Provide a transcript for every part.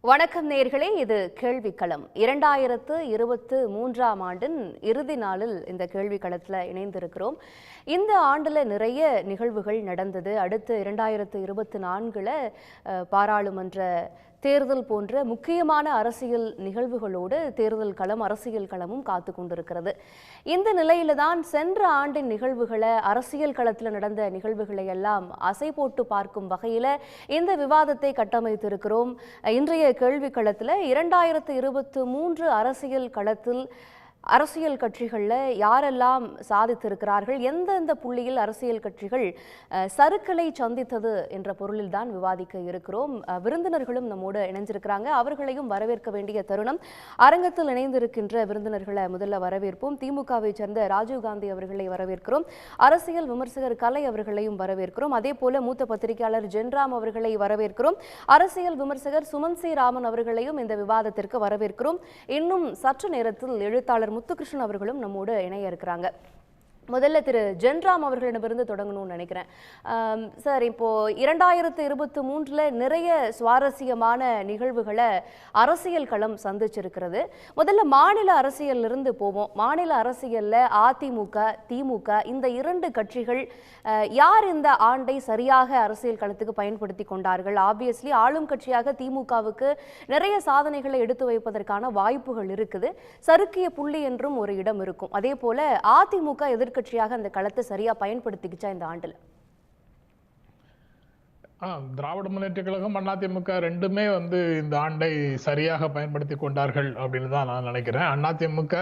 வணக்கம் நேர்களே, இது கேள்விக்களம். 2023ஆம் ஆண்டின் இறுதி நாளில் இந்த கேள்விக்களத்தில் இணைந்திருக்கிறோம். இந்த ஆண்டில் நிறைய நிகழ்வுகள் நடந்தது. அடுத்து 2024 பாராளுமன்ற தேர்தல் போன்ற முக்கியமான அரசியல் நிகழ்வுகளோடு அரசியல் களமும் காத்து கொண்டிருக்கிறது. இந்த நிலையில தான் சென்ற ஆண்டின் நிகழ்வுகளை, அரசியல் களத்தில் நடந்த நிகழ்வுகளை எல்லாம் அசை போட்டு பார்க்கும் வகையில் இந்த விவாதத்தை கட்டமைத்திருக்கிறோம். இன்றைய கேள்வி களத்தில் 2023 அரசியல் களத்தில் அரசியல் கட்சிகளில் யாரெல்லாம் சாதித்திருக்கிறார்கள், எந்தெந்த புள்ளியில் அரசியல் கட்சிகள் சறுக்கலை சந்தித்தது என்ற பொருளில் தான் விவாதிக்க இருக்கிறோம். விருந்தினர்களும் நம்மோடு இணைஞ்சிருக்கிறாங்க. அவர்களையும் வரவேற்க வேண்டிய தருணம். அரங்கத்தில் இணைந்திருக்கின்ற விருந்தினர்களை முதல்ல வரவேற்போம். திமுகவை சேர்ந்த ராஜீவ்காந்தி அவர்களை வரவேற்கிறோம். அரசியல் விமர்சகர் கலை அவர்களையும் வரவேற்கிறோம். அதே போல மூத்த பத்திரிகையாளர் ஜென்ராம் அவர்களை வரவேற்கிறோம். அரசியல் விமர்சகர் சுமன் சி ராமன் அவர்களையும் இந்த விவாதத்திற்கு வரவேற்கிறோம். இன்னும் சற்று நேரத்தில் எழுத்தாளர் முத்துகிருஷ்ணன் அவர்களும் நம்மோடு இணைய இருக்கிறாங்க. முதல்ல திரு ஜென்ராம் அவர்களிடமிருந்து தொடங்கணும்னு நினைக்கிறேன். சார், இப்போ 2023 நிறைய சுவாரஸ்யமான நிகழ்வுகளை அரசியல் களம் சந்திச்சிருக்கிறது. முதல்ல மாநில அரசியலிருந்து போவோம். மாநில அரசியல்ல அதிமுக, திமுக இந்த இரண்டு கட்சிகள் யார் இந்த ஆண்டை சரியாக அரசியல் களத்துக்கு பயன்படுத்தி கொண்டார்கள்? ஆப்வியஸ்லி ஆளும் கட்சியாக திமுகவுக்கு நிறைய சாதனைகளை எடுத்து வைப்பதற்கான வாய்ப்புகள் இருக்குது. சறுக்கிய புள்ளி என்றும் ஒரு இடம் இருக்கும். அதே போல அதிமுக எதிர்க்கட்சியாக அந்த களத்தை சரியா பயன்படுத்திக்கிச்சா இந்த ஆண்டுல? திராவிட முன்னேற்ற கழகம், அதிமுக ரெண்டுமே இந்த ஆண்டை சரியாக பயன்படுத்தி கொண்டார்கள் அப்படின்னு தான் நான் நினைக்கிறேன். அதிமுக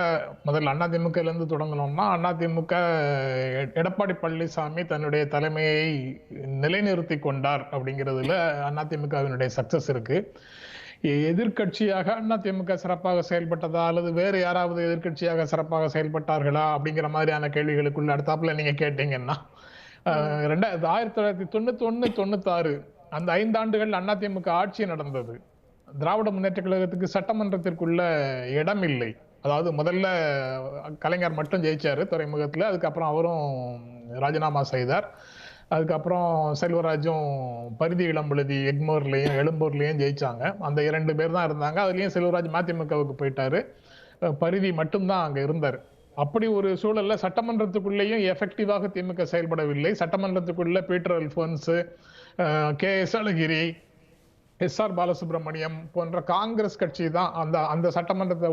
இருந்து தொடங்கணும்னா, அதிமுக எடப்பாடி பழனிசாமி தன்னுடைய தலைமையை நிலைநிறுத்தி கொண்டார் அப்படிங்கிறதுல அதிமுகவினுடைய சக்சஸ் இருக்கு. எதிர்கட்சியாக அதிமுக சிறப்பாக செயல்பட்டதா அல்லது வேறு யாராவது எதிர்கட்சியாக சிறப்பாக செயல்பட்டார்களா அப்படிங்கிற மாதிரியான கேள்விகளுக்குள்ள அடுத்தாப்புல நீங்க கேட்டீங்கன்னா, 1991-96 அந்த 5 ஆண்டுகள் அதிமுக ஆட்சி நடந்தது. திராவிட முன்னேற்ற கழகத்துக்கு சட்டமன்றத்திற்குள்ள இடம் இல்லை. அதாவது முதல்ல கலைஞர் மட்டும் ஜெயிச்சாரு துறைமுகத்துல. அதுக்கப்புறம் அவரும் ராஜினாமா செய்தார். அதுக்கப்புறம் செல்வராஜும் பரிதி இளம்பழுதி எக்மோர்லயும் எழும்பூர்லயும் ஜெயிச்சாங்க. அந்த 2 பேர் தான் இருந்தாங்க. அதுலயும் செல்வராஜ் மதிமுகவுக்கு போயிட்டாரு. பரிதி மட்டும்தான் அங்க இருந்தார். அப்படி ஒரு சூழல்ல சட்டமன்றத்துக்குள்ளேயும் எஃபெக்டிவாக திமுக செயல்படவில்லை. சட்டமன்றத்துக்குள்ள பீட்டர் அல்போன்ஸ், KS அழகிரி, SR பாலசுப்ரமணியம் போன்ற காங்கிரஸ் கட்சி தான், அந்த சட்டமன்ற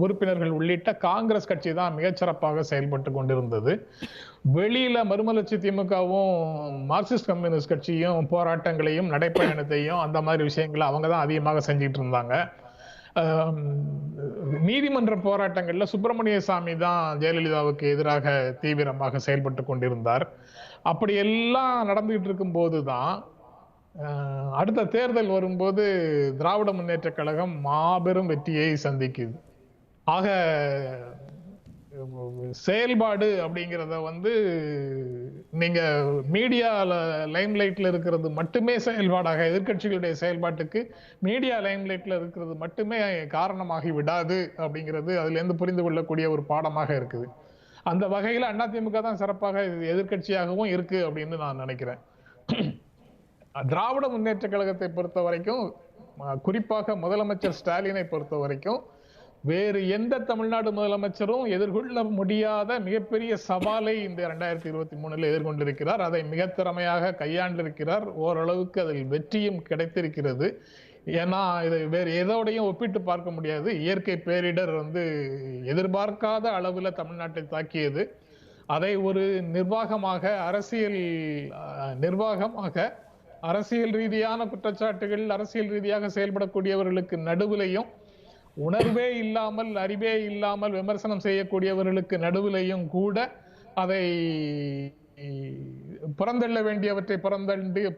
உறுப்பினர்கள் உள்ளிட்ட காங்கிரஸ் கட்சி தான் மிகச்சிறப்பாக செயல்பட்டு கொண்டிருந்தது. வெளியில மறுமலர்ச்சி திமுகவும் மார்க்சிஸ்ட் கம்யூனிஸ்ட் கட்சியும் போராட்டங்களையும் நடைப்பயணத்தையும் அந்த மாதிரி விஷயங்களை அவங்க தான் அதிகமாக செஞ்சிட்டு இருந்தாங்க. நீதிமன்ற போராட்டங்கள்ல சுப்பிரமணிய சாமி தான் ஜெயலலிதாவுக்கு எதிராக தீவிரமாக செயல்பட்டு கொண்டிருந்தார். அப்படி எல்லாம் நடந்துகிட்டு இருக்கும் போதுதான் அடுத்த தேர்தல் வரும்போது திராவிட முன்னேற்ற கழகம் மாபெரும் வெற்றியை சந்திக்குது. ஆக செயல்பாடு அப்படிங்கிறத நீங்க மீடியா லைம்லைட்ல இருக்கிறது மட்டுமே செயல்பாடாக, எதிர்கட்சிகளுடைய செயல்பாட்டுக்கு மீடியா லைம்லைட்ல இருக்கிறது மட்டுமே காரணமாகி விடாது அப்படிங்கிறது அதுல இருந்து புரிந்து கொள்ளக்கூடிய ஒரு பாடமாக இருக்குது. அந்த வகையில அதிமுக தான் சிறப்பாக எதிர்கட்சியாகவும் இருக்கு அப்படின்னு நான் நினைக்கிறேன். திராவிட முன்னேற்ற கழகத்தை பொறுத்த வரைக்கும், குறிப்பாக முதலமைச்சர் ஸ்டாலினை பொறுத்த வரைக்கும், வேறு எந்த தமிழ்நாடு முதலமைச்சரும் எதிர்கொள்ள முடியாத மிகப்பெரிய சவாலை இந்த 2023 எதிர்கொண்டிருக்கிறார். அதை மிக திறமையாக கையாண்டிருக்கிறார். ஓரளவுக்கு அதில் வெற்றியும் கிடைத்திருக்கிறது. ஏன்னா இதை வேறு எதோடையும் ஒப்பிட்டு பார்க்க முடியாது. இயற்கை பேரிடர் எதிர்பார்க்காத அளவுல தமிழ்நாட்டை தாக்கியது. அதை ஒரு அரசியல் ரீதியான குற்றச்சாட்டுகள், அரசியல் ரீதியாக செயல்படக்கூடியவர்களுக்கு நடுவிலையும், உணர்வே இல்லாமல் அறிவே இல்லாமல் விமர்சனம் செய்யக்கூடியவர்களுக்கு நடுவிலையும் கூட அதை புறந்தள்ள வேண்டியவற்றை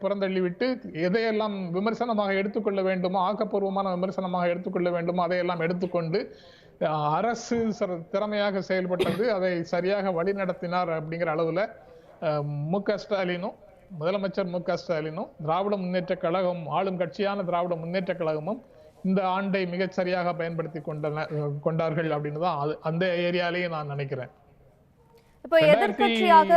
புறந்தள்ளிவிட்டு எதையெல்லாம் விமர்சனமாக எடுத்துக்கொள்ள வேண்டுமோ, ஆக்கப்பூர்வமான விமர்சனமாக எடுத்துக்கொள்ள வேண்டுமோ அதையெல்லாம் எடுத்துக்கொண்டு அரசு திறமையாக செயல்பட்டது. அதை சரியாக வழி நடத்தினார் அப்படிங்கிற அளவுல முதலமைச்சர் மு.க. ஸ்டாலினும் திராவிட முன்னேற்ற கழகம், ஆளும் கட்சியான திராவிட முன்னேற்ற கழகமும் இந்த ஆண்டை மிகச் சரியாக பயன்படுத்தி கொண்டார்கள் அப்படின்னு தான் அந்த ஏரியாலேயே நான் நினைக்கிறேன். இப்போ எதிர்கட்சியாக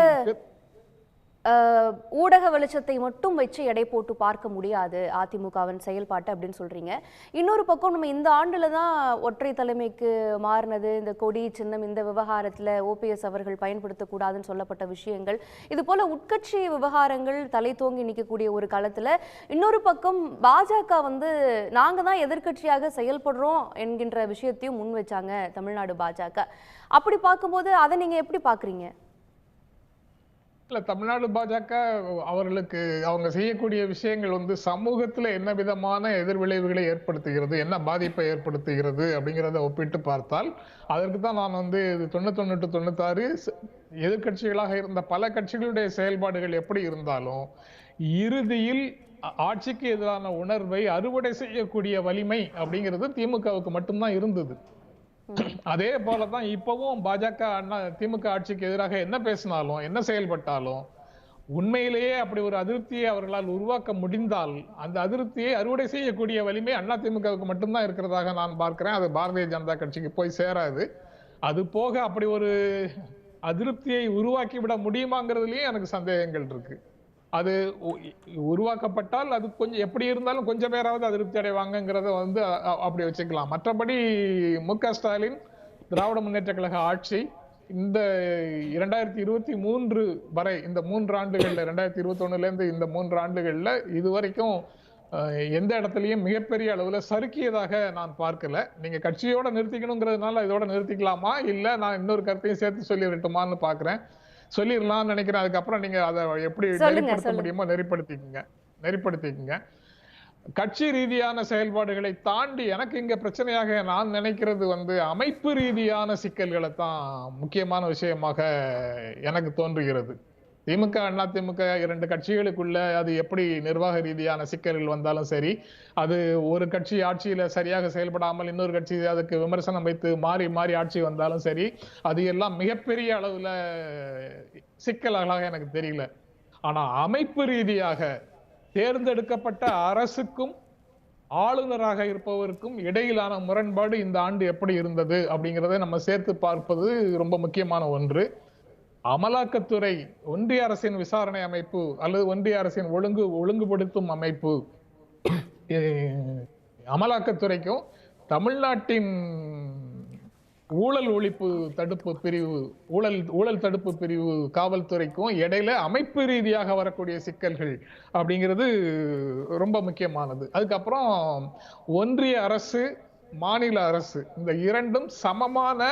ஊடக வெளிச்சத்தை மட்டும் வச்சு எடை போட்டு பார்க்க முடியாது அதிமுகவின் செயல்பாட்டு அப்படின்னு சொல்றீங்க. இன்னொரு பக்கம் நம்ம இந்த ஆண்டுல தான் ஒற்றை தலைமைக்கு மாறினது, இந்த கொடி சின்னம் இந்த விவகாரத்துல ஓபிஎஸ் அவர்கள் பயன்படுத்தக்கூடாதுன்னு சொல்லப்பட்ட விஷயங்கள், இது போல உட்கட்சி விவகாரங்கள் தலை தோங்கி நிற்கக்கூடிய ஒரு காலத்துல இன்னொரு பக்கம் பாஜக வந்து நாங்க தான் எதிர்க்கட்சியாக செயல்படுறோம் என்கின்ற விஷயத்தையும் முன் வச்சாங்க தமிழ்நாடு பாஜக. அப்படி பார்க்கும்போது அதை நீங்க எப்படி பாக்குறீங்க? இல்ல, தமிழ்நாடு பாஜக அவர்களுக்கு அவங்க செய்யக்கூடிய விஷயங்கள் வந்து சமூகத்துல என்ன விதமான எதிர்விளைவுகளை ஏற்படுத்துகிறது, என்ன பாதிப்பை ஏற்படுத்துகிறது அப்படிங்கிறத ஒப்பிட்டு பார்த்தால் அதற்கு தான் நான் வந்து 91 to 96 எதிர்கட்சிகளாக இருந்த பல கட்சிகளுடைய செயல்பாடுகள் எப்படி இருந்தாலும் இறுதியில் ஆட்சிக்கு எதிரான உணர்வை அறுவடை செய்யக்கூடிய வலிமை அப்படிங்கிறது திமுகவுக்கு மட்டும்தான் இருந்தது. அதே போலதான் இப்பவும் பாஜக திமுக ஆட்சிக்கு எதிராக என்ன பேசினாலும் என்ன செயல்பட்டாலும் உண்மையிலேயே அப்படி ஒரு அதிருப்தியை அவர்களால் உருவாக்க முடிந்தால் அந்த அதிருப்தியை அறுவடை செய்யக்கூடிய வலிமை அதிமுகவுக்கு மட்டும்தான் இருக்கிறதாக நான் பார்க்கிறேன். அது பாரதிய ஜனதா கட்சிக்கு போய் சேராது. அது போக அப்படி ஒரு அதிருப்தியை உருவாக்கி விட முடியுமாங்கிறதுலயும் எனக்கு சந்தேகங்கள் இருக்கு. அது உருவாக்கப்பட்டால் அது கொஞ்சம் எப்படி இருந்தாலும் கொஞ்சம் பேராவது அதிருப்தி அடைவாங்கிறத வந்து அப்படி வச்சுக்கலாம். மற்றபடி மு.க. ஸ்டாலின் திராவிட முன்னேற்ற கழக ஆட்சி இந்த 2023 வரை இந்த 3 ஆண்டுகள்ல 2021 இருந்து இந்த 3 ஆண்டுகள்ல இதுவரைக்கும் எந்த இடத்துலயும் மிகப்பெரிய அளவுல சறுக்கியதாக நான் பார்க்கல. நீங்க கட்சியோட நிறுத்திக்கணுங்கிறதுனால இதோட நிறுத்திக்கலாமா, இல்ல நான் இன்னொரு கருத்தையும் சேர்த்து சொல்லிடட்டுமான்னு பாக்குறேன். சொல்லிடலாம்னு நினைக்கிறேன். அதுக்கப்புறம் நீங்க அதை எப்படி நெறிப்படுத்த முடியுமோ நெறிப்படுத்திக்கங்க. கட்சி ரீதியான செயல்பாடுகளை தாண்டி எனக்கு இங்க பிரச்சனையாக நான் நினைக்கிறது வந்து அமைப்பு ரீதியான சிக்கல்களை தான் முக்கியமான விஷயமாக எனக்கு தோன்றுகிறது. திமுக அதிமுக 2 கட்சிகளுக்குள்ள அது எப்படி நிர்வாக ரீதியான சிக்கல்கள் வந்தாலும் சரி, அது ஒரு கட்சி ஆட்சியில சரியாக செயல்படாமல் இன்னொரு கட்சி அதுக்கு விமர்சனம் வைத்து மாறி மாறி ஆட்சி வந்தாலும் சரி, அது எல்லாம் மிகப்பெரிய அளவுல சிக்கல்களாக எனக்கு தெரியல. ஆனா அமைப்பு ரீதியாக தேர்ந்தெடுக்கப்பட்ட அரசுக்கும் ஆளுநராக இருப்பவருக்கும் இடையிலான முரண்பாடு இந்த ஆண்டு எப்படி இருந்தது அப்படிங்கிறத நம்ம சேர்த்து பார்ப்பது ரொம்ப முக்கியமான ஒன்று. அமலாக்கத்துறை ஒன்றிய அரசின் விசாரணை அமைப்பு அல்லது ஒன்றிய அரசின் ஒழுங்குபடுத்தும் அமைப்பு அமலாக்கத்துறைக்கும் தமிழ்நாட்டின் ஊழல் ஒழிப்பு தடுப்பு பிரிவு ஊழல் தடுப்பு பிரிவு காவல்துறைக்கும் இடையில அமைப்பு ரீதியாக வரக்கூடிய சிக்கல்கள் அப்படிங்கிறது ரொம்ப முக்கியமானது. அதுக்கப்புறம் ஒன்றிய அரசு மாநில அரசு இந்த இரண்டும் சமமான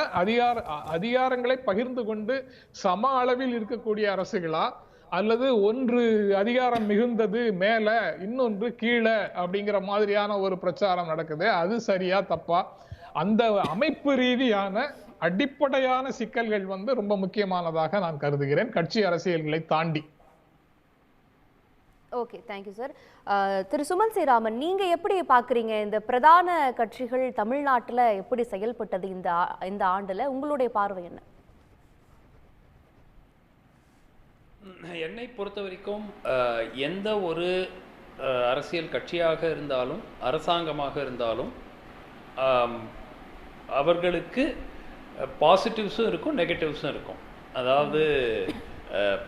அதிகாரங்களை பகிர்ந்து கொண்டு சம அளவில் இருக்கக்கூடிய அரசுகளா, அல்லது ஒன்று அதிகாரம் மிகுந்தது மேல இன்னொன்று கீழே அப்படிங்கிற மாதிரியான ஒரு பிரச்சாரம் நடக்குது. அது சரியா தப்பா? அந்த அமைப்பு ரீதியான அடிப்படையான சிக்கல்கள் வந்து ரொம்ப முக்கியமானதாக நான் கருதுகிறேன், கட்சி அரசியல்களை தாண்டி. Okay, thank you sir. திரு சுமன் ஸ்ரீராமன், நீங்க எப்படி பாக்குறீங்க இந்த பிரதான கட்சிகள் தமிழ்நாட்டில் எப்படி செயல்பட்டது இந்த ஆண்டுல? உங்களுடைய பார்வை என்ன? என்னை பொறுத்த வரைக்கும் எந்த ஒரு அரசியல் கட்சியாக இருந்தாலும் அரசாங்கமாக இருந்தாலும் அவர்களுக்கு பாசிட்டிவ்ஸும் இருக்கும் நெகட்டிவ்ஸும் இருக்கும். அதாவது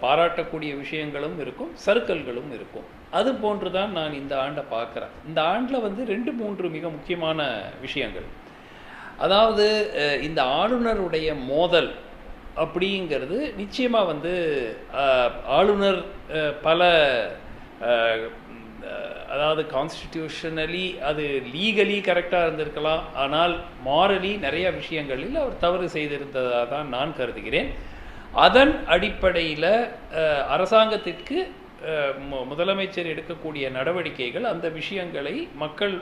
பாராட்டக்கூடிய விஷயங்களும் இருக்கும், சறுக்கல்களும் இருக்கும். அது போன்று தான் நான் இந்த ஆண்டை பார்க்குறேன். இந்த ஆண்டில் வந்து 2-3 மிக முக்கியமான விஷயங்கள். அதாவது இந்த ஆளுநருடைய மோதல் அப்படிங்கிறது நிச்சயமாக வந்து ஆளுநர் பல அதாவது கான்ஸ்டிடியூஷனலி அது லீகலி கரெக்டாக இருந்திருக்கலாம், ஆனால் மாரலி நிறைய விஷயங்களில் அவர் தவறு செய்திருந்ததாக தான் நான் கருதுகிறேன். அதன் அடிப்படையில் அரசாங்கத்திற்கு முதலமைச்சர் எடுக்கக்கூடிய நடவடிக்கைகள் அந்த விஷயங்களை மக்கள்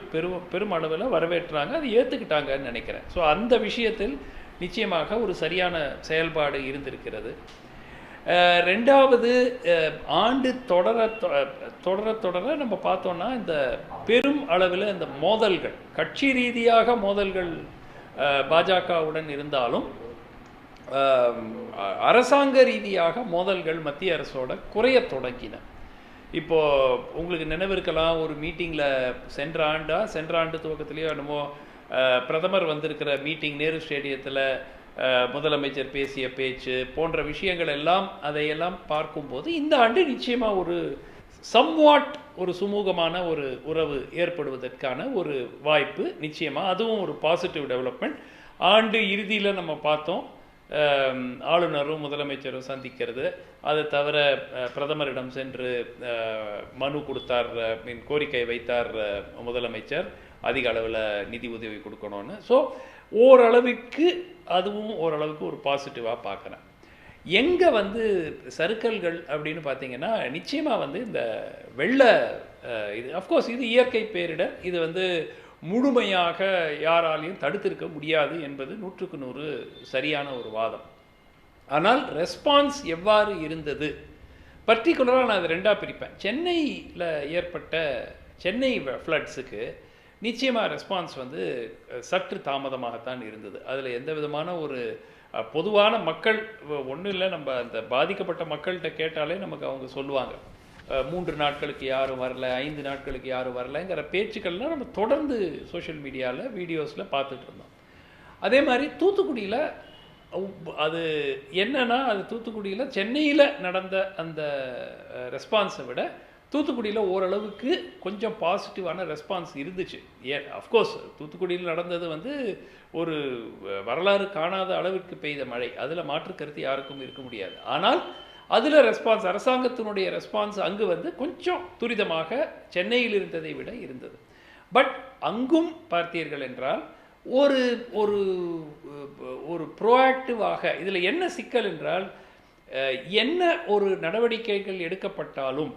பெருமளவில் வரவேற்றாங்க, அதை ஏற்றுக்கிட்டாங்கன்னு நினைக்கிறேன். ஸோ அந்த விஷயத்தில் நிச்சயமாக ஒரு சரியான செயல்பாடு இருந்திருக்கிறது. ரெண்டாவது, ஆண்டு தொடர நம்ம பார்த்தோம்னா இந்த பெரும் அளவில் இந்த மோதல்கள் கட்சி ரீதியாக மோதல்கள் பாஜகவுடன் இருந்தாலும் அரசாங்க ரீதியாக மோதல்கள் மத்திய அரசோட குறைய தொடங்கின. இப்போது உங்களுக்கு நினைவிருக்கலாம், ஒரு மீட்டிங்கில் சென்ற ஆண்டு துவக்கத்திலேயோ என்னமோ பிரதமர் வந்திருக்கிற மீட்டிங் நேரு ஸ்டேடியத்தில் முதலமைச்சர் பேசிய பேச்சு போன்ற விஷயங்கள் எல்லாம் அதையெல்லாம் பார்க்கும்போது இந்த ஆண்டு நிச்சயமாக ஒரு சம்வாட் ஒரு சுமூகமான ஒரு உறவு ஏற்படுவதற்கான ஒரு வாய்ப்பு நிச்சயமாக, அதுவும் ஒரு பாசிட்டிவ் டெவலப்மெண்ட். ஆண்டு இறுதியில் நம்ம பார்த்தோம் ஆளுநரும் முதலமைச்சரும் சந்திக்கிறது. அதை தவிர பிரதமரிடம் சென்று மனு கொடுத்தார், கோரிக்கை வைத்தார் முதலமைச்சர் அதிக அளவில் நிதி உதவி கொடுக்கணும்னு. ஸோ ஓரளவுக்கு அதுவும் ஓரளவுக்கு ஒரு பாசிட்டிவாக பார்க்குறேன். எங்கே வந்து சறுக்கல்கள் அப்படின்னு பார்த்தீங்கன்னா நிச்சயமாக இந்த வெள்ள இது அஃப்கோர்ஸ் இது இயற்கை பேரிடர், இது முழுமையாக யாராலையும் தடுத்திருக்க முடியாது என்பது 100க்கு 100 சரியான ஒரு வாதம். ஆனால் ரெஸ்பான்ஸ் எவ்வாறு இருந்தது பர்டிகுலராக நான் அது ரெண்டாக பிரிப்பேன். சென்னையில் ஏற்பட்ட சென்னை ஃப்ளட்ஸுக்கு நிச்சயமாக ரெஸ்பான்ஸ் சற்று தாமதமாகத்தான் இருந்தது. அதில் எந்த விதமான ஒரு பொதுவான மக்கள் ஒன்றும் இல்லை, நம்ம அந்த பாதிக்கப்பட்ட மக்கள்கிட்ட கேட்டாலே நமக்கு அவங்க சொல்லுவாங்க 3 நாட்களுக்கு யாரும் வரல, 5 நாட்களுக்கு யாரும் வரலைங்கிற பேச்சுக்கள்லாம் நம்ம தொடர்ந்து சோஷியல் மீடியாவில் வீடியோஸில் பார்த்துட்டு இருந்தோம். அதே மாதிரி தூத்துக்குடியில் அது என்னன்னா, அது தூத்துக்குடியில் சென்னையில் நடந்த அந்த ரெஸ்பான்ஸை விட தூத்துக்குடியில் ஓரளவுக்கு கொஞ்சம் பாசிட்டிவான ரெஸ்பான்ஸ் இருந்துச்சு. அஃப்கோர்ஸ் தூத்துக்குடியில் நடந்தது ஒரு வரலாறு காணாத அளவிற்கு பெய்த மழை, அதில் மாற்று கருத்து யாருக்கும் இருக்க முடியாது. ஆனால் அதில் ரெஸ்பான்ஸ், அரசாங்கத்தினுடைய ரெஸ்பான்ஸ் அங்கு கொஞ்சம் துரிதமாக சென்னையில் இருந்ததை விட இருந்தது. பட் அங்கும் பார்த்தீர்கள் என்றால் ஒரு ஒரு ஒரு ப்ரோஆக்டிவாக, இதில் என்ன சிக்கல் என்றால் என்ன ஒரு நடவடிக்கைகள் எடுக்கப்பட்டாலும்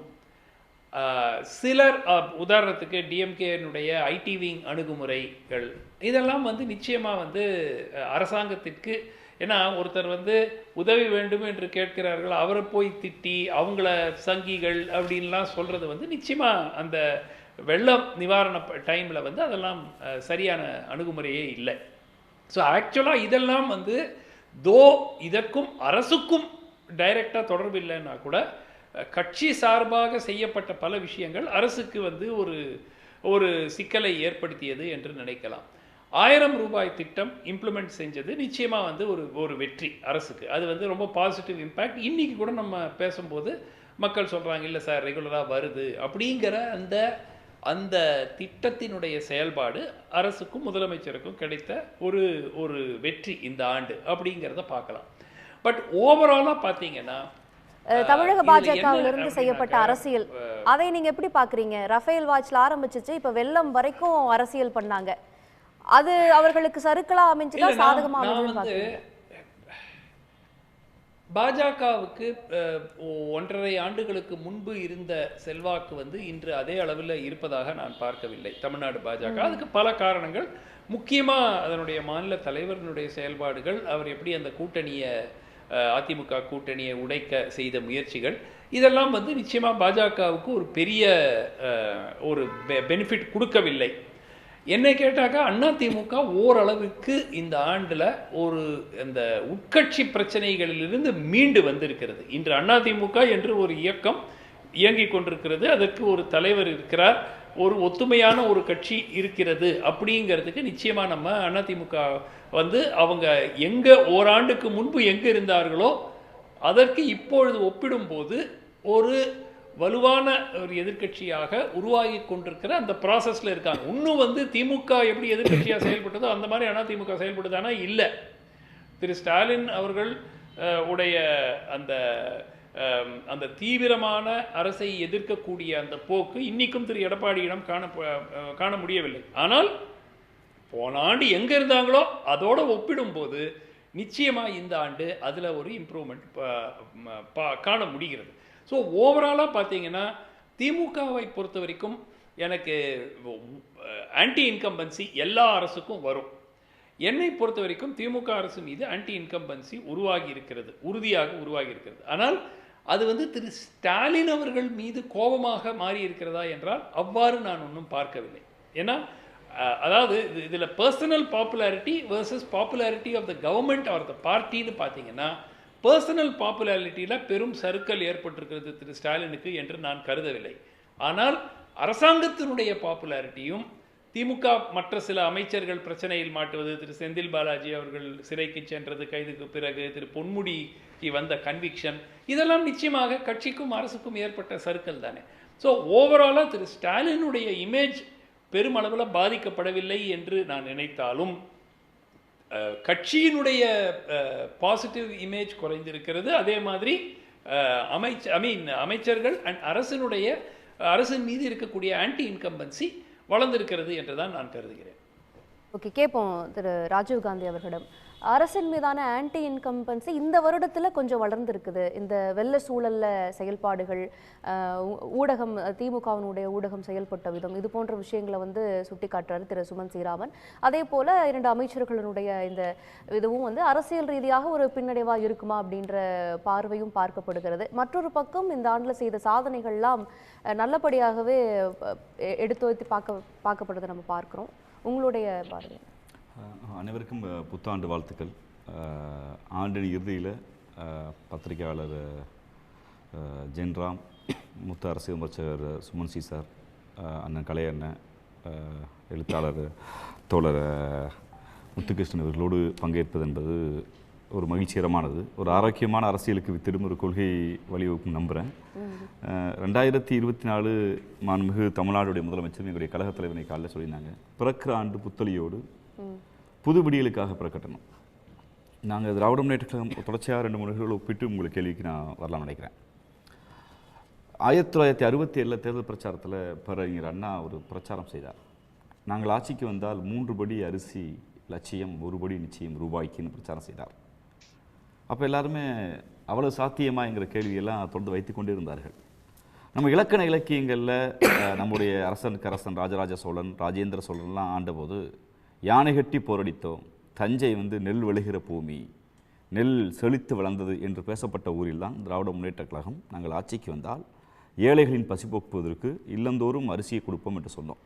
சிலர் உதாரணத்துக்கு டிஎம்கேனுடைய ஐடி விங் அணுகுமுறைகள் இதெல்லாம் நிச்சயமாக அரசாங்கத்திற்கு, ஏன்னா ஒருத்தர் உதவி வேண்டும் என்று கேட்கிறார்கள், அவரை போய் திட்டி அவங்கள சங்கிகள் அப்படின்லாம் சொல்கிறது நிச்சயமாக அந்த வெள்ளம் நிவாரண டைமில் அதெல்லாம் சரியான அணுகுமுறையே இல்லை. ஸோ ஆக்சுவலாக இதெல்லாம் இதற்கும் அரசுக்கும் டைரெக்டாக தொடர்பு இல்லைன்னா கூட கட்சி சார்பாக செய்யப்பட்ட பல விஷயங்கள் அரசுக்கு ஒரு ஒரு சிக்கலை ஏற்படுத்தியது என்று நினைக்கலாம். 1000 ரூபாய் திட்டம் இம்ப்ளிமெண்ட் செஞ்சது நிச்சயமாக ஒரு ஒரு வெற்றி அரசுக்கு. அது ரொம்ப பாசிட்டிவ் இம்பேக்ட். இன்றைக்கி கூட நம்ம பேசும்போது மக்கள் சொல்கிறாங்க, இல்லை சார் ரெகுலராக வருது அப்படிங்கிற அந்த அந்த திட்டத்தினுடைய செயல்பாடு அரசுக்கும் முதலமைச்சருக்கும் கிடைத்த ஒரு ஒரு வெற்றி இந்த ஆண்டு அப்படிங்கிறத பார்க்கலாம். பட் ஓவராலாக பார்த்தீங்கன்னா தமிழக பாஜகவிலிருந்து செய்யப்பட்ட அரசியல், அதை நீங்க எப்படி பாக்குறீங்க? ரஃபேல் வாட்ச்ல ஆரம்பிச்சிச்சு, இப்ப வெள்ளம் வரைக்கும் அரசியல் பண்ணாங்க. அது அவர்களுக்கு சறுக்கலா அமைஞ்சுதா சாதகமா அமைஞ்சது? பாஜகவுக்கு 1.5 ஆண்டுகளுக்கு முன்பு இருந்த செல்வாக்கு இன்று அதே அளவில் இருப்பதாக நான் பார்க்கவில்லை தமிழ்நாடு பாஜக. அதுக்கு பல காரணங்கள், முக்கியமாக அதனுடைய மாநில தலைவர்களுடைய செயல்பாடுகள், அவர் எப்படி அந்த கூட்டணியை அதிமுக கூட்டணியை உடைக்க செய்த முயற்சிகள், இதெல்லாம் நிச்சயமாக பாஜகவுக்கு ஒரு பெரிய ஒரு பெனிஃபிட் கொடுக்கவில்லை. என்னை கேட்டாக்கா அதிமுக ஓரளவுக்கு இந்த ஆண்டில் ஒரு அந்த உட்கட்சி பிரச்சனைகளிலிருந்து மீண்டு வந்திருக்கிறது. இன்று அதிமுக என்று ஒரு இயக்கம் இயங்கிக் கொண்டிருக்கிறது, அதற்கு ஒரு தலைவர் இருக்கிறார், ஒரு ஒத்துமையான ஒரு கட்சி இருக்கிறது. அப்படிங்கிறதுக்கு நிச்சயமாக நம்ம அதிமுக அவங்க எங்கே ஓராண்டுக்கு முன்பு எங்கே இருந்தார்களோ அதற்கு இப்பொழுது ஒப்பிடும்போது ஒரு வலுவான ஒரு எதிர்க்கட்சியாக உருவாகி கொண்டிருக்கிற அந்த ப்ராசஸில் இருக்காங்க. இன்னும் திமுக எப்படி எதிர்க்கட்சியாக செயல்பட்டதோ அந்த மாதிரி அதிமுக செயல்படுதானா இல்லை. திரு ஸ்டாலின் அவர்கள் உடைய அந்த அந்த தீவிரமான அரசை எதிர்க்கக்கூடிய அந்த போக்கு இன்னைக்கும் திரு எடப்பாடியிடம் காண முடியவில்லை. ஆனால் போன ஆண்டு எங்கே இருந்தாங்களோ அதோடு ஒப்பிடும்போது நிச்சயமாக இந்த ஆண்டு அதில் ஒரு இம்ப்ரூவ்மெண்ட் காண முடிகிறது. ஸோ ஓவராலாக பார்த்தீங்கன்னா திமுகவை பொறுத்த வரைக்கும் எனக்கு ஆன்டி இன்கம்பன்சி எல்லா அரசுக்கும் வரும். என்னை பொறுத்த வரைக்கும் திமுக அரசு மீது ஆன்டி இன்கம்பன்சி உருவாகி இருக்கிறது, உறுதியாக உருவாகி இருக்கிறது. ஆனால் அது திரு ஸ்டாலின் அவர்கள் மீது கோபமாக மாறி இருக்கிறதா என்றால் அவ்வாறு நான் ஒன்றும் பார்க்கவில்லை. ஏன்னா அதாவது இதில் personal popularity versus popularity of the government or the பார்ட்டின்னு பார்த்தீங்கன்னா பர்சனல் பாப்புலாரிட்டியில் பெரும் சறுக்கல் ஏற்பட்டிருக்கிறது திரு ஸ்டாலினுக்கு என்று நான் கருதவில்லை. ஆனால் அரசாங்கத்தினுடைய பாப்புலாரிட்டியும் திமுக மற்ற சில அமைச்சர்கள் பிரச்சனையில் மாட்டுவது, திரு செந்தில் பாலாஜி அவர்கள் சிறைக்கு சென்றது கைதுக்கு பிறகு, திரு பொன்முடிக்கு வந்த கன்விக்ஷன், இதெல்லாம் நிச்சயமாக கட்சிக்கும் அரசுக்கும் ஏற்பட்ட சர்க்கிள் தானே. ஸோ ஓவராலாக திரு ஸ்டாலினுடைய இமேஜ் பெருமளவில் பாதிக்கப்படவில்லை என்று நான் நினைத்தாலும் கட்சியினுடைய பாசிட்டிவ் இமேஜ் குறைந்திருக்கிறது. அதே மாதிரி அமைச்சர்கள் அண்ட் அரசின் மீது இருக்கக்கூடிய ஆன்டி இன்கம்பன்சி வளர்ந்திருக்கிறது என்றுதான் நான் கருதுகிறேன். ஓகே, கேட்போம் திரு ராஜீவ் காந்தி அவர்களிடம். அரசின் மீதான ஆன்டி இன்கம்பன்சி இந்த வருடத்துல கொஞ்சம் வளர்ந்துருக்குது. இந்த வெள்ள சூழல்ல செயல்பாடுகள், ஊடகம், திமுகவினுடைய ஊடகம் செயல்பட்ட விதம், இது போன்ற விஷயங்களை வந்து சுட்டி காட்டுறாரு திரு சுமன் ஸ்ரீராமன். அதே போல 2 அமைச்சர்களுடைய இந்த இதுவும் வந்து அரசியல் ரீதியாக ஒரு பின்னடைவா இருக்குமா அப்படின்ற பார்வையும் பார்க்கப்படுகிறது. மற்றொரு பக்கம் இந்த ஆண்டுல செய்த சாதனைகள்லாம் நல்லபடியாகவே எடுத்து வைத்து பார்க்கப்படுறதை நம்ம பார்க்கிறோம். உங்களுடைய பார்வை? அனைவருக்கும் புத்தாண்டு வாழ்த்துக்கள். ஆண்டின் இறுதியில் பத்திரிகையாளர் ஜென்ராம், மூத்த அரசியல் விமர்சகர் சுமன் சி சார், அண்ணன் கலை அண்ணன், எழுத்தாளர் தோழர் முத்துகிருஷ்ணன் இவர்களோடு பங்கேற்பது என்பது ஒரு மகிழ்ச்சிகரமானது. ஒரு ஆரோக்கியமான அரசியலுக்கு வித்திடும் ஒரு கொள்கை வழிவகுக்கும் நம்புகிறேன். 2024 மாண்புமிகு தமிழ்நாடுடைய முதலமைச்சர் எங்களுடைய கழகத் தலைவரை காலையில் சொல்லியிருந்தாங்க, பிறக்கிற ஆண்டு புத்தொலியோடு புது விடியலுக்காக பிறக்கட்டணும். நாங்கள் திராவிட முன்னேற்ற கழகம் தொடர்ச்சியாக 2 முறைகளை ஒப்பிட்டு உங்களுக்கு கேள்விக்கு நான் வரலாம்னு நினைக்கிறேன். 1967 தேர்தல் பிரச்சாரத்தில் பேரறிஞர் அண்ணா ஒரு பிரச்சாரம் செய்தார். நாங்கள் ஆட்சிக்கு வந்தால் 3 படி அரிசி லட்சியம், 1 படி நிச்சயம் ரூபாய்க்குன்னு பிரச்சாரம் செய்தார். அப்போ எல்லாருமே அவ்வளவு சாத்தியமாங்கிற கேள்வியெல்லாம் தொடர்ந்து வைத்து கொண்டே இருந்தார்கள். நம்ம இலக்கண இலக்கியங்களில் நம்முடைய அரசன் ராஜராஜ சோழன், ராஜேந்திர சோழன்லாம் ஆண்டபோது யானை கட்டி போரடித்தோம், தஞ்சை நெல் விளைகிற பூமி, நெல் செழித்து வளர்ந்தது என்று பேசப்பட்ட ஊரில் தான் திராவிட முன்னேற்ற கழகம் நாங்கள் ஆட்சிக்கு வந்தால் ஏழைகளின் பசி போக்குவதற்கு இல்லந்தோறும் அரிசியை கொடுப்போம் என்று சொன்னோம்.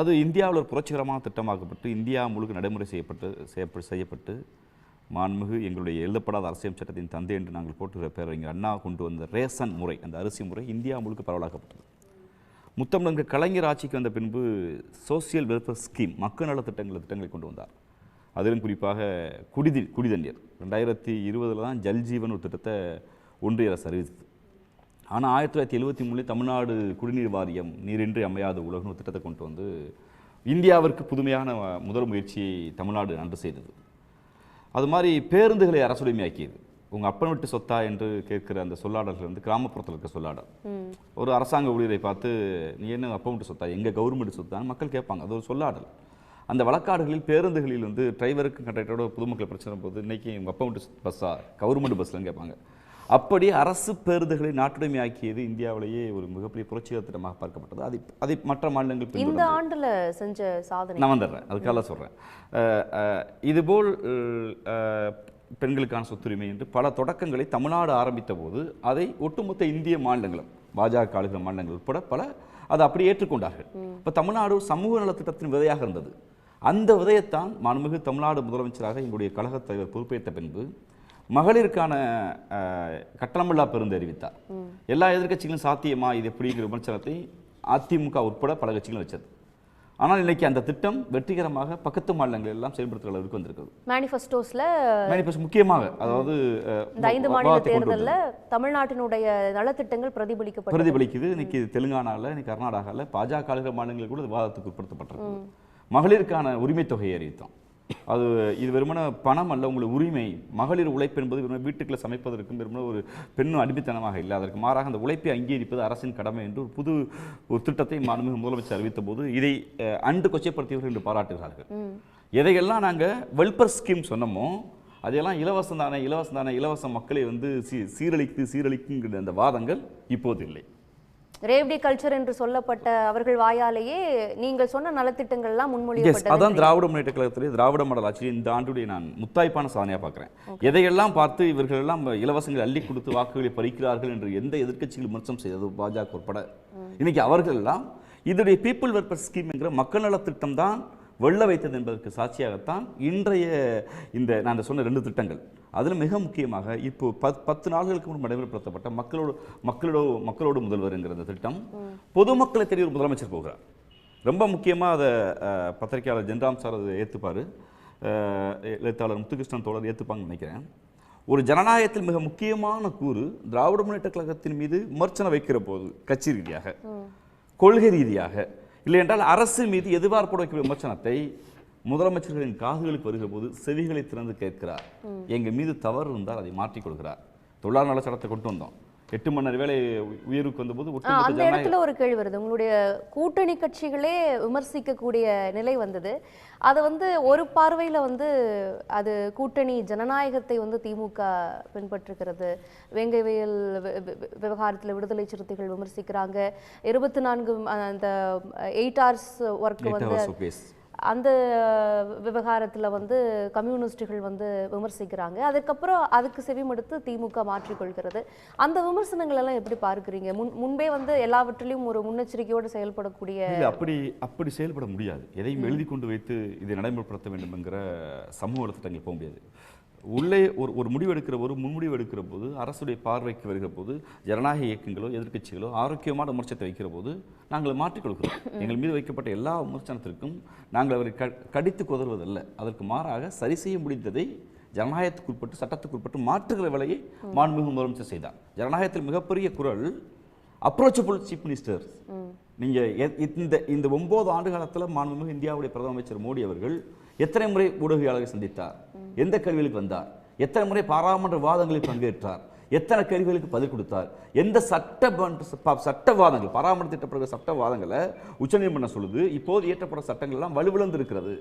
அது இந்தியாவில் ஒரு புரட்சிகரமான திட்டமாக்கப்பட்டு இந்தியா முழுக்க நடைமுறை செய்யப்பட்டு மாண்புமிகு எங்களுடைய எழுதப்படாத அரசியல் சட்டத்தின் தந்தை என்று நாங்கள் போட்டுகிற பேரறிஞர் அண்ணா கொண்டு வந்த ரேஷன் முறை, அந்த அரிசி முறை இந்தியா முழுக்க பரவலாக்கப்பட்டது. முத்தமிழங்க கலைஞர் ஆட்சிக்கு வந்த பின்பு சோசியல் வெல்ஃபேர் ஸ்கீம், மக்கள் நல திட்டங்களை கொண்டு வந்தார். அதிலும் குறிப்பாக குடிதண்ணீர் 2020 தான் ஜல்ஜீவன் ஒரு திட்டத்தை ஒன்றிய அரசு அறிவித்தது. ஆனால் 1973 தமிழ்நாடு குடிநீர் வாரியம், நீரின்றி அமையாத உலகம் ஒரு திட்டத்தை கொண்டு வந்து இந்தியாவிற்கு புதுமையான முதல் முயற்சியை தமிழ்நாடு நன்று செய்தது. அது மாதிரி பேருந்துகளை அரசுடைமையாக்கியது. உங்கள் அப்பன் விட்டு சொத்தா என்று கேட்கிற அந்த சொல்லாடல்கள் கிராமப்புறத்தில் இருக்க சொல்லாடல். ஒரு அரசாங்க ஊழியரை பார்த்து நீ என்ன அப்பன் விட்டு சொத்தா, எங்கள் கவர்மெண்ட் சொத்தான்னு மக்கள் கேட்பாங்க. அது ஒரு சொல்லாடல். அந்த வழக்காடுகளில் பேருந்துகளில் டிரைவருக்கு கண்டக்டரோட பொதுமக்கள் பிரச்சனை போது இன்றைக்கி உங்கள் அப்பன் விட்டு பஸ்ஸா கவர்மெண்ட் பஸ்லன்னு கேட்பாங்க. அப்படி அரசு பேருந்துகளை நாட்டுடைமையாக்கியது இந்தியாவிலேயே ஒரு மிகப்பெரிய புரட்சிகர திட்டமாக பார்க்கப்பட்டது. அதை மற்ற மாநிலங்கள் இந்த ஆண்டுல செஞ்ச சாதனை நான் வந்துடுறேன், அதுக்காக சொல்கிறேன். இதுபோல் பெண்களுக்கான சொத்துரிமை என்று பல தொடக்கங்களை தமிழ்நாடு ஆரம்பித்த போது அதை ஒட்டுமொத்த இந்திய மாநிலங்களும், பாஜக ஆளுகிற மாநிலங்கள் உட்பட அதை அப்படி ஏற்றுக்கொண்டார்கள். இப்போ தமிழ்நாடு சமூக நலத்திட்டத்தின் விதையாக இருந்தது. அந்த விதையத்தான் மாண்புமிகு தமிழ்நாடு முதலமைச்சராக எங்களுடைய கழகத் தலைவர் பொறுப்பேற்ற பின்பு மகளிருக்கான கட்டணமில்லா பேருந்து அறிவித்தார். எல்லா எதிர்கட்சிகளும் சாத்தியமா இது எப்படிங்கிற விமர்சனத்தை அதிமுக உட்பட பல கட்சிகளும் வச்சது. ஆனால் இன்னைக்கு அந்த திட்டம் வெற்றிகரமாக பக்கத்து மாநிலங்கள் எல்லாம் செயல்படுத்துகிற அளவுக்கு வந்திருக்குது. மேனிஃபெஸ்டோ முக்கியமாக, அதாவது 5 மாநில தேர்தலில் தமிழ்நாட்டினுடைய நலத்திட்டங்கள் பிரதிபலிக்குது. இன்னைக்கு தெலுங்கானாவில், இன்னைக்கு கர்நாடகாவில் பாஜக ஆளுகிற மாநிலங்கள் கூட விவாதத்துக்கு உட்படுத்தப்பட்டிருக்கு. மகளிருக்கான உரிமை தொகையை அறிவித்தோம். அது இது வெறுமன பணம் அல்ல, உங்களுக்கு உரிமை. மகளிர் உழைப்பு என்பது வெறுமன வீட்டுக்குள்ள சமைப்பதற்கும் வெறுமன ஒரு பெண்ணும் அடிமைத்தனமாக இல்லை. அதற்கு மாறாக அந்த உழைப்பை அங்கீகரிப்பது அரசின் கடமை என்று ஒரு திட்டத்தை மாண்புமிகு முதலமைச்சர் அறிவித்த போது இதை அன்று கொச்சைப்படுத்தியவர்கள் என்று பாராட்டுகிறார்கள். எதையெல்லாம் நாங்கள் வெல்ஃபேர் ஸ்கீம் சொன்னோமோ அதையெல்லாம் இலவச மக்களை சீரழிக்குங்கிற அந்த வாதங்கள் இப்போது இல்லை. ரேவ்டி கல்ச்சர் என்று சொல்லப்பட்ட அவர்கள் வாயாலேயே நீங்கள் சொன்ன நலத்திட்டங்கள் எல்லாம் முன்மொழியப்பட்டது. அதான் திராவிட முன்னேற்ற கழகத்திலே திராவிட மாடல் ஆட்சியில் இந்த ஆண்டுடைய நான் முத்தாய்ப்பான சாதனையாக பார்க்குறேன். எதையெல்லாம் பார்த்து இவர்கள் எல்லாம் இலவசங்களை அள்ளி கொடுத்து வாக்குகளை பறிக்கிறார்கள் என்று எந்த எதிர்க்கட்சிகள் விமர்சனம் செய்தது பாஜக உட்பட, இன்னைக்கு அவர்கள் எல்லாம் இதனுடைய பீப்புள் வெல்ஃபேர் ஸ்கீம் என்கிற மக்கள் நலத்திட்டம் தான் வெள்ள வைத்தது என்பதற்கு சாட்சியாகத்தான் இன்றைய இந்த நான் சொன்ன 2 திட்டங்கள். அதில் மிக முக்கியமாக இப்போ 10 நாள்களுக்கு முன்பு நடைமுறைப்படுத்தப்பட்ட மக்களோடு முதல்வர் என்கிற அந்த திட்டம் பொதுமக்களை தேடி ஒரு முதலமைச்சர் போகிறார். ரொம்ப முக்கியமாக அதை பத்திரிகையாளர் ஜென்ராம் சார் அதை ஏற்றுப்பார், எழுத்தாளர் முத்துகிருஷ்ணன் தோழர் ஏற்றுப்பாங்கன்னு நினைக்கிறேன். ஒரு ஜனநாயகத்தில் மிக முக்கியமான கூறு திராவிட முன்னேற்ற கழகத்தின் மீது விமர்சனம் வைக்கிற போது கட்சி ரீதியாக, கொள்கை ரீதியாக, இல்லை என்றால் அரசு மீது எதிர்பார்ப்போடு வைக்கிற விமர்சனத்தை முதலமைச்சர்களின் காதுகளுக்கு வருகிற போது செவிகளை திறந்து கேட்கிறார். எங்கள் மீது தவறு இருந்தால் அதை மாற்றிக்கொள்கிறார். தொழிலாளர் நல சட்டத்தை கொண்டு வந்தோம், 8 மணி நேர வேலை உயர்வுக்கு வந்தபோது அந்த இடத்துல ஒரு கேள்வி வருது. உங்களுடைய கூட்டணி கட்சிகளே விமர்சிக்கக்கூடிய நிலை வந்தது. அதை ஒரு பார்வையில் அது கூட்டணி ஜனநாயகத்தை திமுக பின்பற்றுகிறது. வேங்கைவயல் விவகாரத்தில் விடுதலை சிறுத்தைகள் விமர்சிக்கிறாங்க. 24 அந்த 8 hours ஒர்க் அந்த விவகாரத்தில் கம்யூனிஸ்டுகள் விமர்சிக்கிறாங்க. அதுக்கப்புறம் அதுக்கு செவிமடுத்து திமுக மாற்றிக்கொள்கிறது. அந்த விமர்சனங்கள் எல்லாம் எப்படி பார்க்குறீங்க? முன்பே எல்லாவற்றிலையும் ஒரு முன்னெச்சரிக்கையோடு செயல்படக்கூடிய அப்படி செயல்பட முடியாது. எதையும் எழுதி கொண்டு வைத்து இதை நடைமுறைப்படுத்த வேண்டும் என்கிற சமூக திட்டங்கள் போக முடியாது. உள்ளே ஒரு முடிவு எடுக்கிற ஒரு முன்முடிவு எடுக்கிற போது, அரசுடைய பார்வைக்கு வருகிற போது, ஜனநாயக இயக்கங்களோ எதிர்க்கட்சிகளோ ஆரோக்கியமான விமர்சனத்தை வைக்கிற போது நாங்கள் மாற்றிக்கொள்கிறோம். எங்கள் மீது வைக்கப்பட்ட எல்லா விமர்சனத்திற்கும் நாங்கள் அவரை கடித்து குதறுவதல்ல, அதற்கு மாறாக சரி செய்ய முடிந்ததை ஜனநாயகத்துக்குட்பட்டு சட்டத்துக்குட்பட்டு மாற்றுகிற வேலையை மாண்புமிகு முதலமைச்சர் செய்தார். ஜனநாயகத்தில் மிகப்பெரிய குரல் அப்ரோச்சபிள் சீஃப் மினிஸ்டர். நீங்கள் இந்த 9 ஆண்டு காலத்தில் மாண்புமிகு இந்தியாவுடைய பிரதம அமைச்சர் மோடி அவர்கள் எத்தனை முறை ஊடகவியலாளரை சந்தித்தார், எந்த கேள்விகளுக்கு வந்தார், எத்தனை முறை பாராளுமன்ற வாதங்களில் பங்கேற்றார், எத்தனை கேள்விகளுக்கு பதில் கொடுத்தார், எந்த சட்டவாதங்கள் பாராளுமன்ற திட்டப்படுகிற சட்டவாதங்களை உச்சநீதிமன்றம் சொல்லுது. இப்போது இயற்றப்பட்ட சட்டங்கள் எல்லாம் வலுவிழந்து இருக்கிறது.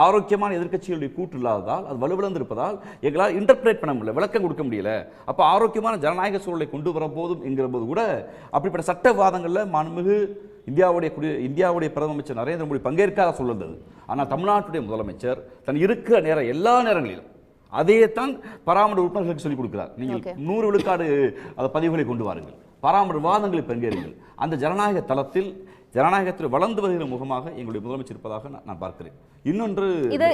ஆரோக்கியமான எதிர்க்கட்சிகளுடைய கூட்டு இல்லாததால், அது வலுவிழந்து இருப்பதால் எங்களால் இன்டர்பிரேட் பண்ண முடியல, விளக்கம் கொடுக்க முடியல. அப்போ ஆரோக்கியமான ஜனநாயக சூழலை கொண்டு வர போதும் என்கிற போது கூட அப்படிப்பட்ட சட்டவாதங்களில் மாண்புமிகு இந்தியாவுடைய பிரதம அமைச்சர் நரேந்திர மோடி பங்கேற்காத சொல்லுறது. ஆனால் தமிழ்நாட்டுடைய முதலமைச்சர் தன் இருக்கிற நேரம் எல்லா நேரங்களிலும் அதையேத்தான் பாராளுமன்ற உறுப்பினர்களுக்கு சொல்லிக் கொடுக்கிறார். நீங்கள் 100 விழுக்காடு பதிவுகளை கொண்டு வாருங்கள், பாராளுமன்ற வாதங்களில் பங்கேறுங்கள். அந்த ஜனநாயக தளத்தில் ஜனநாயகத்தில் வளர்ந்து வருகிற முகமாக எங்களுடைய முதலமைச்சர் இருப்பதாக நான் பார்க்கிறேன். இன்னொன்று,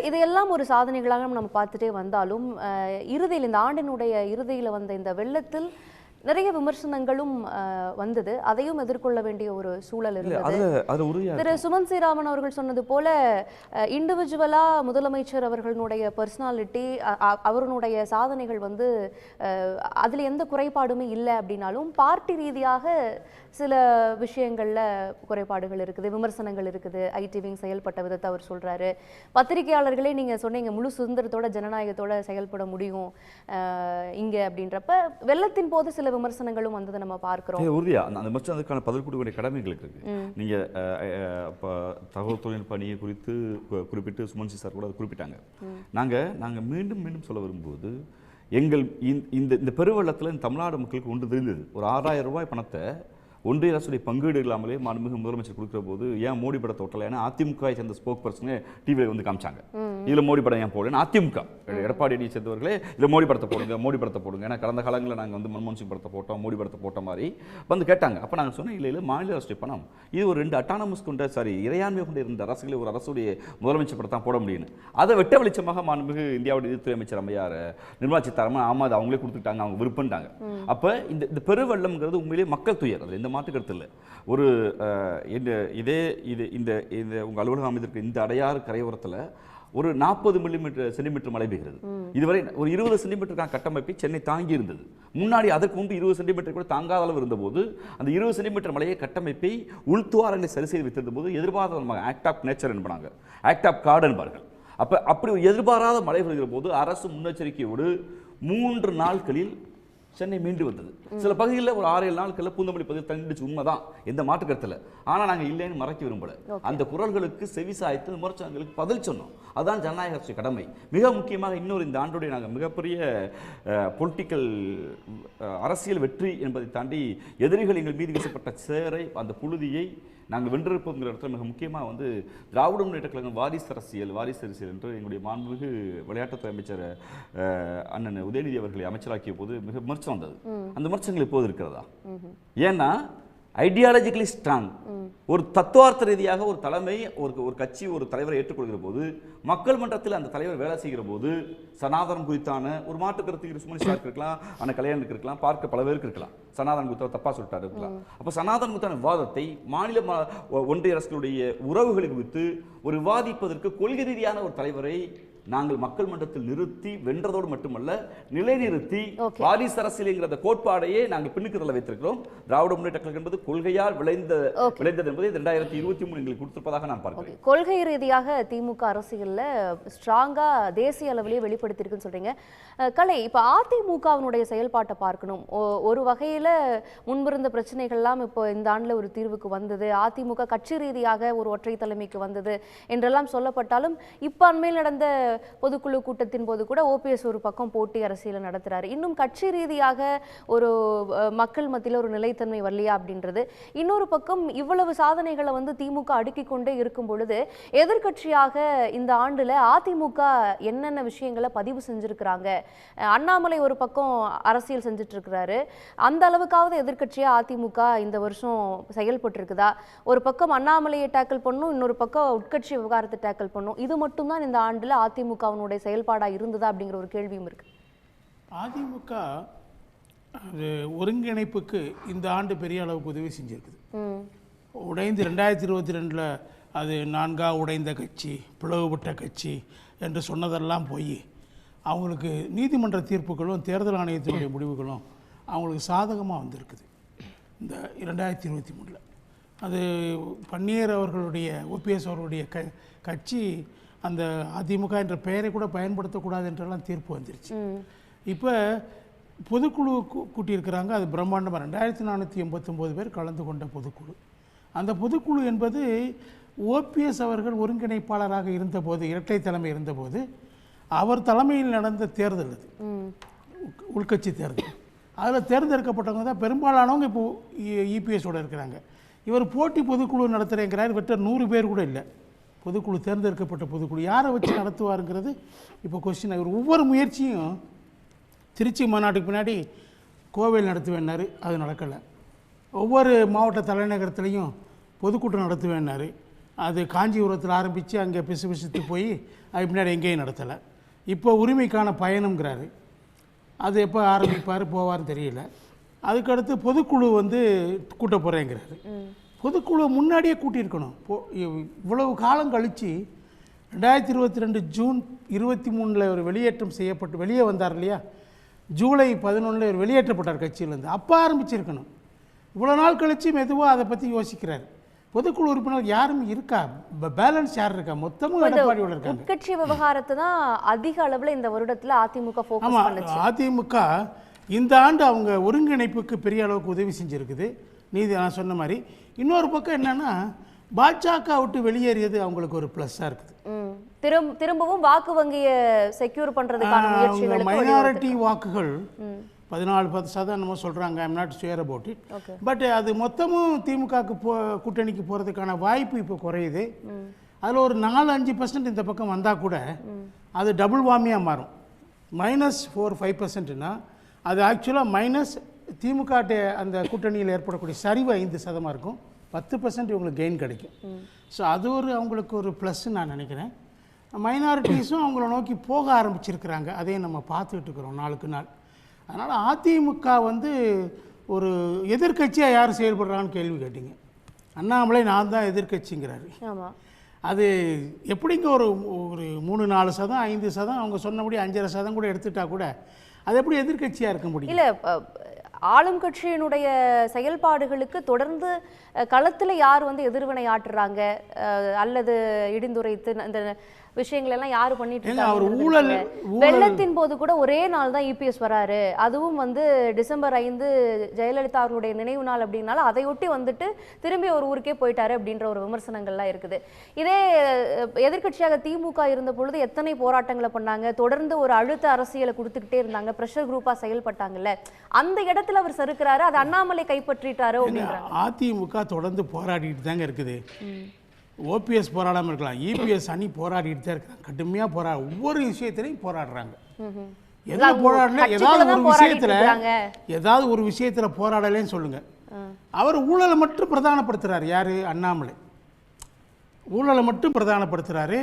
இதையெல்லாம் ஒரு சாதனைகளாக நம்ம பார்த்துட்டே வந்தாலும் இறுதியில் இந்த ஆண்டினுடைய இறுதியில் வந்த இந்த வெள்ளத்தில் நிறைய விமர்சனங்களும் வந்தது. அதையும் எதிர்கொள்ள வேண்டிய ஒரு சூழல் இருந்தது. திரு சுமன் ஸ்ரீராமன் அவர்கள் சொன்னது போல இண்டிவிஜுவலா முதலமைச்சர் அவர்களுடைய பர்சனாலிட்டி, அவருடைய சாதனைகள் அதுல எந்த குறைபாடுமே இல்லை அப்படின்னாலும் பார்ட்டி ரீதியாக சில விஷயங்கள்ல குறைபாடுகள் இருக்குது, விமர்சனங்கள் இருக்குது. ஐடிவிங் செயல்பட்ட விதத்தை அவர் சொல்றாரு. பத்திரிகையாளர்களே நீங்க சொன்னீங்க முழு சுதந்திரத்தோட ஜனநாயகத்தோட செயல்பட முடியும் இங்க அப்படின்றப்ப வெள்ளத்தின் போது சில விமர்சனங்களும் வந்ததை நம்ம பார்க்கிறோம். உறுதியா அந்த விமர்சனத்துக்கான பதில் கொடுக்கக்கூடிய கடமைகள் இருக்கு. நீங்க தகவல் தொழில்நுட்ப அணியை குறித்து குறிப்பிட்டு சுமன்சி சார் கூட குறிப்பிட்டாங்க. நாங்க மீண்டும் மீண்டும் சொல்ல வரும்போது, எங்கள் இந்த பெருவெள்ளத்தில் தமிழ்நாடு மக்களுக்கு ஒன்று தெரிந்தது. ஒரு 6000 ரூபாய் பணத்தை ஒன்றிய அரசுடைய பங்கீடு இல்லாமலே மாண்புமிகு முதலமைச்சர் கொடுக்குற போது ஏன் மோடி படத்தை ஒட்டலை? ஏன்னா அதிமுக சேர்ந்த ஸ்போக் பர்சனே டிவியில் காமிச்சாங்க, இதில் மோடி படம் ஏன் போடலன்னு. அதிமுக எடப்பாடியை சேர்ந்தவர்களே இதில் மோடி படத்தை போடுங்க, மோடி படத்தை போடுங்க. ஏன்னா கடந்த காலங்களில் நாங்கள் மன்மோகன் சிங் படத்தை போட்டோம், மோடி படத்தை போட்ட மாதிரி கேட்டாங்க. அப்போ நாங்கள் சொன்ன இல்லை மாநில அரசுடைய பணம், இது ஒரு 2 அட்டானமஸ் கொண்ட இறையாண்மை கொண்ட இருந்த அரசுகளை ஒரு அரசுடைய முதலமைச்சர் படத்தை தான் போட முடியும்னு அதை வெட்ட வெளிச்சமாக மாண்புமிகு இந்தியாவுடைய நிதித்துறை அமைச்சர் அம்மையார் நிர்மலா சீதாராமன் ஆமாம் அவங்களே கொடுத்துட்டாங்க, அவங்க விருப்பம்ட்டாங்க. அப்போ இந்த பெருவெள்ளம்ங்கிறது உண்மையிலேயே மக்கள் துயர், அதில் எந்த மாற்று கருத்து இல்லை. ஒரு இந்த உங்கள் அலுவலகம் அமைந்திருக்க இந்த அடையாறு கரையோரத்தில் ஒரு 40 சென்டிமீட்டர் மழை பெய்கிறது. இதுவரை ஒரு 20 சென்டிமீட்டருக்கான கட்டமைப்பை சென்னை தாங்கி இருந்தது. முன்னாடி அதற்கு முன்பு 20 சென்டிமீட்டர் கூட தாங்காத அளவு இருந்தபோது அந்த 20 சென்டிமீட்டர் மழையை கட்டமைப்பை உள்துவாரங்களை சரி செய்து வைத்திருந்த போது எதிர்பாராத ஆக்ட் ஆஃப் நேச்சர் என்பாங்க, ஆக்ட் ஆஃப் காட் என்பார்கள். அப்படி எதிர்பாராத மழை வருகிற போது அரசு முன்னெச்சரிக்கையோடு 3 நாட்களில் சென்னை மீண்டு வந்தது. சில பகுதிகளில் ஒரு 6-7 நாட்களில் பூந்தமல்லி பகுதி தங்கிடுச்சு, உண்மைதான், எந்த மாற்று கருத்தில். ஆனால் நாங்கள் இல்லைன்னு மறைக்க விரும்பல. அந்த குரல்களுக்கு செவி சாய்த்து விமர்சனங்களுக்கு பதில் சொன்னோம். அதுதான் ஜனநாயக அரசு கடமை. மிக முக்கியமாக இன்னொரு இந்த ஆண்டுடைய நாங்கள் மிகப்பெரிய பொலிட்டிக்கல் அரசியல் வெற்றி என்பதை தாண்டி எதிரிகள் எங்கள் மீது வீசப்பட்ட சேரை, அந்த புழுதியை நாங்கள் வென்றிருப்போங்கிற இடத்துல மிக முக்கியமாக திராவிட முன்னேற்ற கழகம் வாரிசு அரசியல் என்று எங்களுடைய மாண்புமிகு விளையாட்டுத்துறை அமைச்சர் அண்ணன் உதயநிதி அவர்களை அமைச்சராக்கிய போது மிக விமர்சனம் வந்தது. அந்த விமர்சனங்கள் இப்போது இருக்கிறதா? ஏன்னா ஐடியாலஜிக்கலி ஸ்ட்ராங், ஒரு தத்துவார்த்த ரீதியாக ஒரு தலைமை ஒரு கட்சி ஒரு தலைவரை ஏற்றுக்கொள்கிற போது, மக்கள் மன்றத்தில் அந்த தலைவர் வேலை செய்கிற போது சனாதனம் குறித்தான ஒரு மாற்று கருத்து சுமனிஷாருக்கு இருக்கலாம், அந்த கல்யாணுக்கு இருக்கலாம், பார்க்க பல பேருக்கு இருக்கலாம், சனாதனம் குறித்த தப்பா சொல்லிட்டாரு இருக்கலாம். அப்போ சனாதனம் குறித்தான விவாதத்தை மாநில ஒன்றிய அரசுகளுடைய உறவுகளை குறித்து ஒரு விவாதிப்பதற்கு கொள்கை ரீதியான ஒரு தலைவரை நாங்கள் மக்கள் மன்றத்தில் நிறுத்தி வென்றதோடு மட்டுமல்ல நிலைநிறுத்தி வாரிசு அரசியல் அந்த கோட்பாடையே நாங்கள் பின்னுக்கு வைத்திருக்கிறோம். திராவிட முன்னேற்ற கழகம் என்பது கொள்கையால் விளைந்தது என்பதை 2023 எங்களுக்கு கொடுத்திருப்பதாக நான் பார்க்கிறேன். கொள்கை ரீதியாக திமுக அரசியல்ல ஸ்ட்ராங்கா தேசிய அளவிலேயே வெளிப்படுத்திருக்குன்னு சொல்றீங்க. கலை, இப்ப அதிமுகவினுடைய செயல்பாட்டை பார்க்கணும். ஒரு வகையில முன்பிருந்த பிரச்சனைகள் எல்லாம் இப்போ இந்த ஆண்டுல ஒரு தீர்வுக்கு வந்தது, அதிமுக கட்சி ரீதியாக ஒரு ஒற்றை தலைமைக்கு வந்தது என்றெல்லாம் சொல்லப்பட்டாலும், இப்ப அண்மையில் நடந்த பொதுக்குழு கூட்டத்தின் போது கூட ஓபிஎஸ் ஒரு பக்கம் போட்டி அரசியலை நடத்துறாரு. இன்னும் கட்சி ரீதியாக ஒரு மக்கள் மத்தியில் ஒரு நிலைத்தன்மை வரலையா அப்படின்றது. இன்னொரு பக்கம் இவ்வளவு சாதனைகளை வந்து திமுக அடுக்கிக் கொண்டே இருக்கும் பொழுது எதிர்கட்சியாக இந்த ஆண்டுல அதிமுக என்னென்ன விஷயங்களை பதிவு செஞ்சிருக்கிறாங்க? அண்ணாமலை ஒரு பக்கம் அரசியல் செஞ்சுட்டு இருக்கிறாரு, அந்த அளவுக்காவது எதிர்கட்சியா அதிமுக இந்த வருஷம் செயல்பட்டு இருக்குதா? ஒரு பக்கம் அண்ணாமலையை டேக்கிள் பண்ணும், இன்னொரு பக்கம் உட்கட்சி விவகாரத்தை டேக்கிள் பண்ணும். இது மட்டும்தான் இந்த ஆண்டுல அதிமுகவினுடைய செயல்பாடா இருந்ததா அப்படிங்கிற ஒரு கேள்வியும் இருக்கு. அதிமுக அது ஒருங்கிணைப்புக்கு இந்த ஆண்டு பெரிய அளவுக்கு உதவி செஞ்சிருக்குது. உடைந்து 2022 அது 4 உடைந்த கட்சி, பிளவுபட்ட கட்சி என்று சொன்னதெல்லாம் போய் அவங்களுக்கு நீதிமன்ற தீர்ப்புகளும் தேர்தல் ஆணையத்தினுடைய முடிவுகளும் அவங்களுக்கு சாதகமாக வந்திருக்குது இந்த 2023. அது பன்னீர் அவர்களுடைய ஓபிஎஸ் அவர்களுடைய கட்சி அந்த அதிமுக என்ற பெயரை கூட பயன்படுத்தக்கூடாது என்றெல்லாம் தீர்ப்பு வந்துருச்சு. இப்போ பொதுக்குழு கூட்டியிருக்கிறாங்க. அது பிரம்மாண்டமாக 2489 பேர் கலந்து கொண்ட பொதுக்குழு. அந்த பொதுக்குழு என்பது ஓபிஎஸ் அவர்கள் ஒருங்கிணைப்பாளராக இருந்தபோது, இரட்டை தலைமை இருந்தபோது அவர் தலைமையில் நடந்த தேர்தல் அது, உள்கட்சி தேர்தல். அதில் தேர்ந்தெடுக்கப்பட்டவங்க தான் பெரும்பாலானவங்க இப்போது இபிஎஸோடு இருக்கிறாங்க. இவர் போட்டி பொதுக்குழு நடத்துகிறேங்கிறார். இவற்ற 100 பேர் கூட இல்லை பொதுக்குழு, தேர்ந்தெடுக்கப்பட்ட பொதுக்குழு. யாரை வச்சு நடத்துவாருங்கிறது இப்போ கொஸ்டின். இவர் ஒவ்வொரு முயற்சியும் திருச்சி மாநாட்டுக்கு பின்னாடி கோவில் நடத்துவேன்னாரு, அது நடக்கலை. ஒவ்வொரு மாவட்ட தலைநகரத்துலேயும் பொதுக்கூட்டம் நடத்துவேன்னாரு, அது காஞ்சிபுரத்தில் ஆரம்பித்து அங்கே பிசுபிசுத்து போய் அது பின்னாடி எங்கேயும் நடத்தலை. இப்போ உரிமைக்கான பயணம்ங்கிறாரு, அது எப்போ ஆரம்பிப்பார் போவார்னு தெரியல. அதுக்கடுத்து பொதுக்குழு வந்து கூட்ட போகிறேங்கிறாரு. பொதுக்குழு முன்னாடியே கூட்டியிருக்கணும். இவ்வளவு காலம் கழித்து 2022 ஜூன் 23 ஒரு வெளியேற்றம் செய்யப்பட்டு வெளியே வந்தார் இல்லையா, ஜூலை 11 ஒரு வெளியேற்றப்பட்டார் கட்சியிலேருந்து. அப்போ ஆரம்பிச்சிருக்கணும். இவ்வளோ நாள் கழித்து மெதுவாக அதை பற்றி யோசிக்கிறார். பொதுக்குழு உறுப்பினர் யாரும் இருக்கா? பேலன்ஸ் யார் இருக்கா? மொத்தமும் எடப்பாடியோட இருக்காங்க. கட்சி விவகாரத்தை தான் அதிக அளவில் இந்த வருடத்தில் அதிமுக ஃபோக்கஸ் பண்ணுச்சு. அதிமுக இந்த ஆண்டு அவங்க ஒருங்கிணைப்புக்கு பெரிய அளவுக்கு உதவி செஞ்சுருக்குது. நான் சொன்ன மாதிரி இன்னொரு பக்கம் என்னன்னா, பாஜக விட்டு வெளியேறியது அவங்களுக்கு ஒரு ப்ளஸ்ஸாக இருக்குது. திரும்பவும் வாக்கு வங்கியை செக்யூர் பண்ணுறதுக்கான முயற்சிகள், மைனாரிட்டி வாக்குகள் 14% நம்ம சொல்கிறாங்க. I'm not sure about it. But அது மொத்தமும் திமுகவுக்கு கூட்டணிக்கு போகிறதுக்கான வாய்ப்பு இப்போ குறையுது. அதில் ஒரு 4-5% இந்த பக்கம் வந்தால் கூட அது டபுள் வாமியாக மாறும். -4-5%னா அது ஆக்சுவலாக மைனஸ் திமுக அந்த கூட்டணியில் ஏற்படக்கூடிய சரிவு 5% இருக்கும். 10% இவங்களுக்கு கெயின் கிடைக்கும். ஸோ அது அவங்களுக்கு ஒரு ப்ளஸ்ன்னு நான் நினைக்கிறேன். மைனாரிட்டிஸும் அவங்கள நோக்கி போக ஆரம்பிச்சிருக்கிறாங்க. அதையும் நம்ம பார்த்துக்கிட்டு இருக்கிறோம் நாளுக்கு நாள். அதனால் அதிமுக வந்து ஒரு எதிர்கட்சியாக யார் செயல்படுறான்னு கேள்வி கேட்டீங்க. அண்ணாமலை நான் தான் எதிர்கட்சிங்கிறாரு. அது எப்படிங்க ஒரு 3-4%, 5%, அவங்க சொன்னபடி 5.5% கூட எடுத்துட்டா கூட அது எப்படி எதிர்கட்சியாக இருக்க முடியும்? இல்லை, ஆளும் கட்சியினுடைய செயல்பாடுகளுக்கு தொடர்ந்து களத்தில் யார் வந்து எதிர்வினை ஆற்றுறாங்க அல்லது இடிந்துரைத்து அந்த விஷயங்கள் எல்லாம் யாரு பண்ணிட்டு இருக்காங்க? வெள்ளத்தின் போது கூட ஒரே நாள் தான் இபிஎஸ் வராரு, அதுவும் வந்து டிசம்பர் 5 ஜெயலலிதா அவர்களுடைய நினைவு நாள் அப்படின்னால அதையொட்டி வந்துட்டு திரும்பி ஒரு ஊருக்கே போயிட்டாரு அப்படின்ற ஒரு விமர்சனங்கள்லாம் இருக்குது. இதே எதிர்கட்சியாக திமுக இருந்த பொழுது எத்தனை போராட்டங்களை பண்ணாங்க, தொடர்ந்து ஒரு அழுத்த அரசியலை கொடுத்துக்கிட்டே இருந்தாங்க, பிரஷர் குரூப்பா செயல்பட்டாங்கல்ல. அந்த இடத்துல அவர் சறுக்கிறாரு, அது அண்ணாமலை கைப்பற்றிட்டாரோ அப்படின்றாங்க. அதிமுக தொடர்ந்து போராடிட்டு தாங்க இருக்குது. ஓபிஎஸ் போராடாமல் இருக்கலாம், இபிஎஸ் அணி போராடிட்டு தான் இருக்காங்க. கடுமையாக ஒவ்வொரு விஷயத்திலையும் போராடுறாங்க. ஏதாவது போராடல, ஏதாவது ஒரு விஷயத்தில் போராடலேன்னு சொல்லுங்க. அவர் ஊழலை மட்டும் பிரதானப்படுத்துகிறார். யார்? அண்ணாமலை ஊழலை மட்டும் பிரதானப்படுத்துகிறாரு.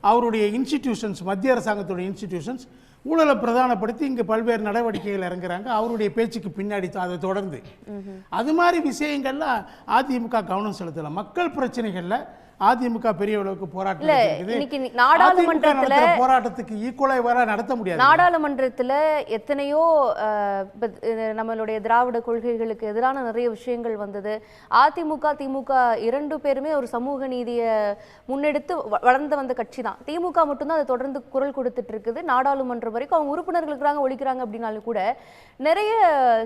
அவருடைய இன்ஸ்டிடியூஷன்ஸ், மத்திய அரசாங்கத்துடைய இன்ஸ்டிடியூஷன்ஸ் ஊழலை பிரதானப்படுத்தி இங்கே பல்வேறு நடவடிக்கைகள் இறங்குறாங்க. அவருடைய பேச்சுக்கு பின்னாடி அதை தொடர்ந்து அது மாதிரி விஷயங்கள்லாம் அதிமுக கவனம் செலுத்தலாம். மக்கள் பிரச்சனைகளில் அதிமுக பெரிய அளவுக்கு போராட்டம் போராட்டத்துக்கு ஈக்குவலாக வர நடத்த முடியாது. நாடாளுமன்றத்தில் எத்தனையோ நம்மளுடைய திராவிட கொள்கைகளுக்கு எதிரான நிறைய விஷயங்கள் வந்தது. அதிமுக திமுக இரண்டு பேருமே ஒரு சமூக நீதியை முன்னெடுத்து வளர்ந்து வந்த கட்சி தான். திமுக மட்டும்தான் அதை தொடர்ந்து குரல் கொடுத்துட்டு இருக்குது. நாடாளுமன்றம் வரைக்கும் அவங்க உறுப்பினர்கள் இருக்கிறாங்க, ஒழிக்கிறாங்க அப்படின்னாலும் கூட நிறைய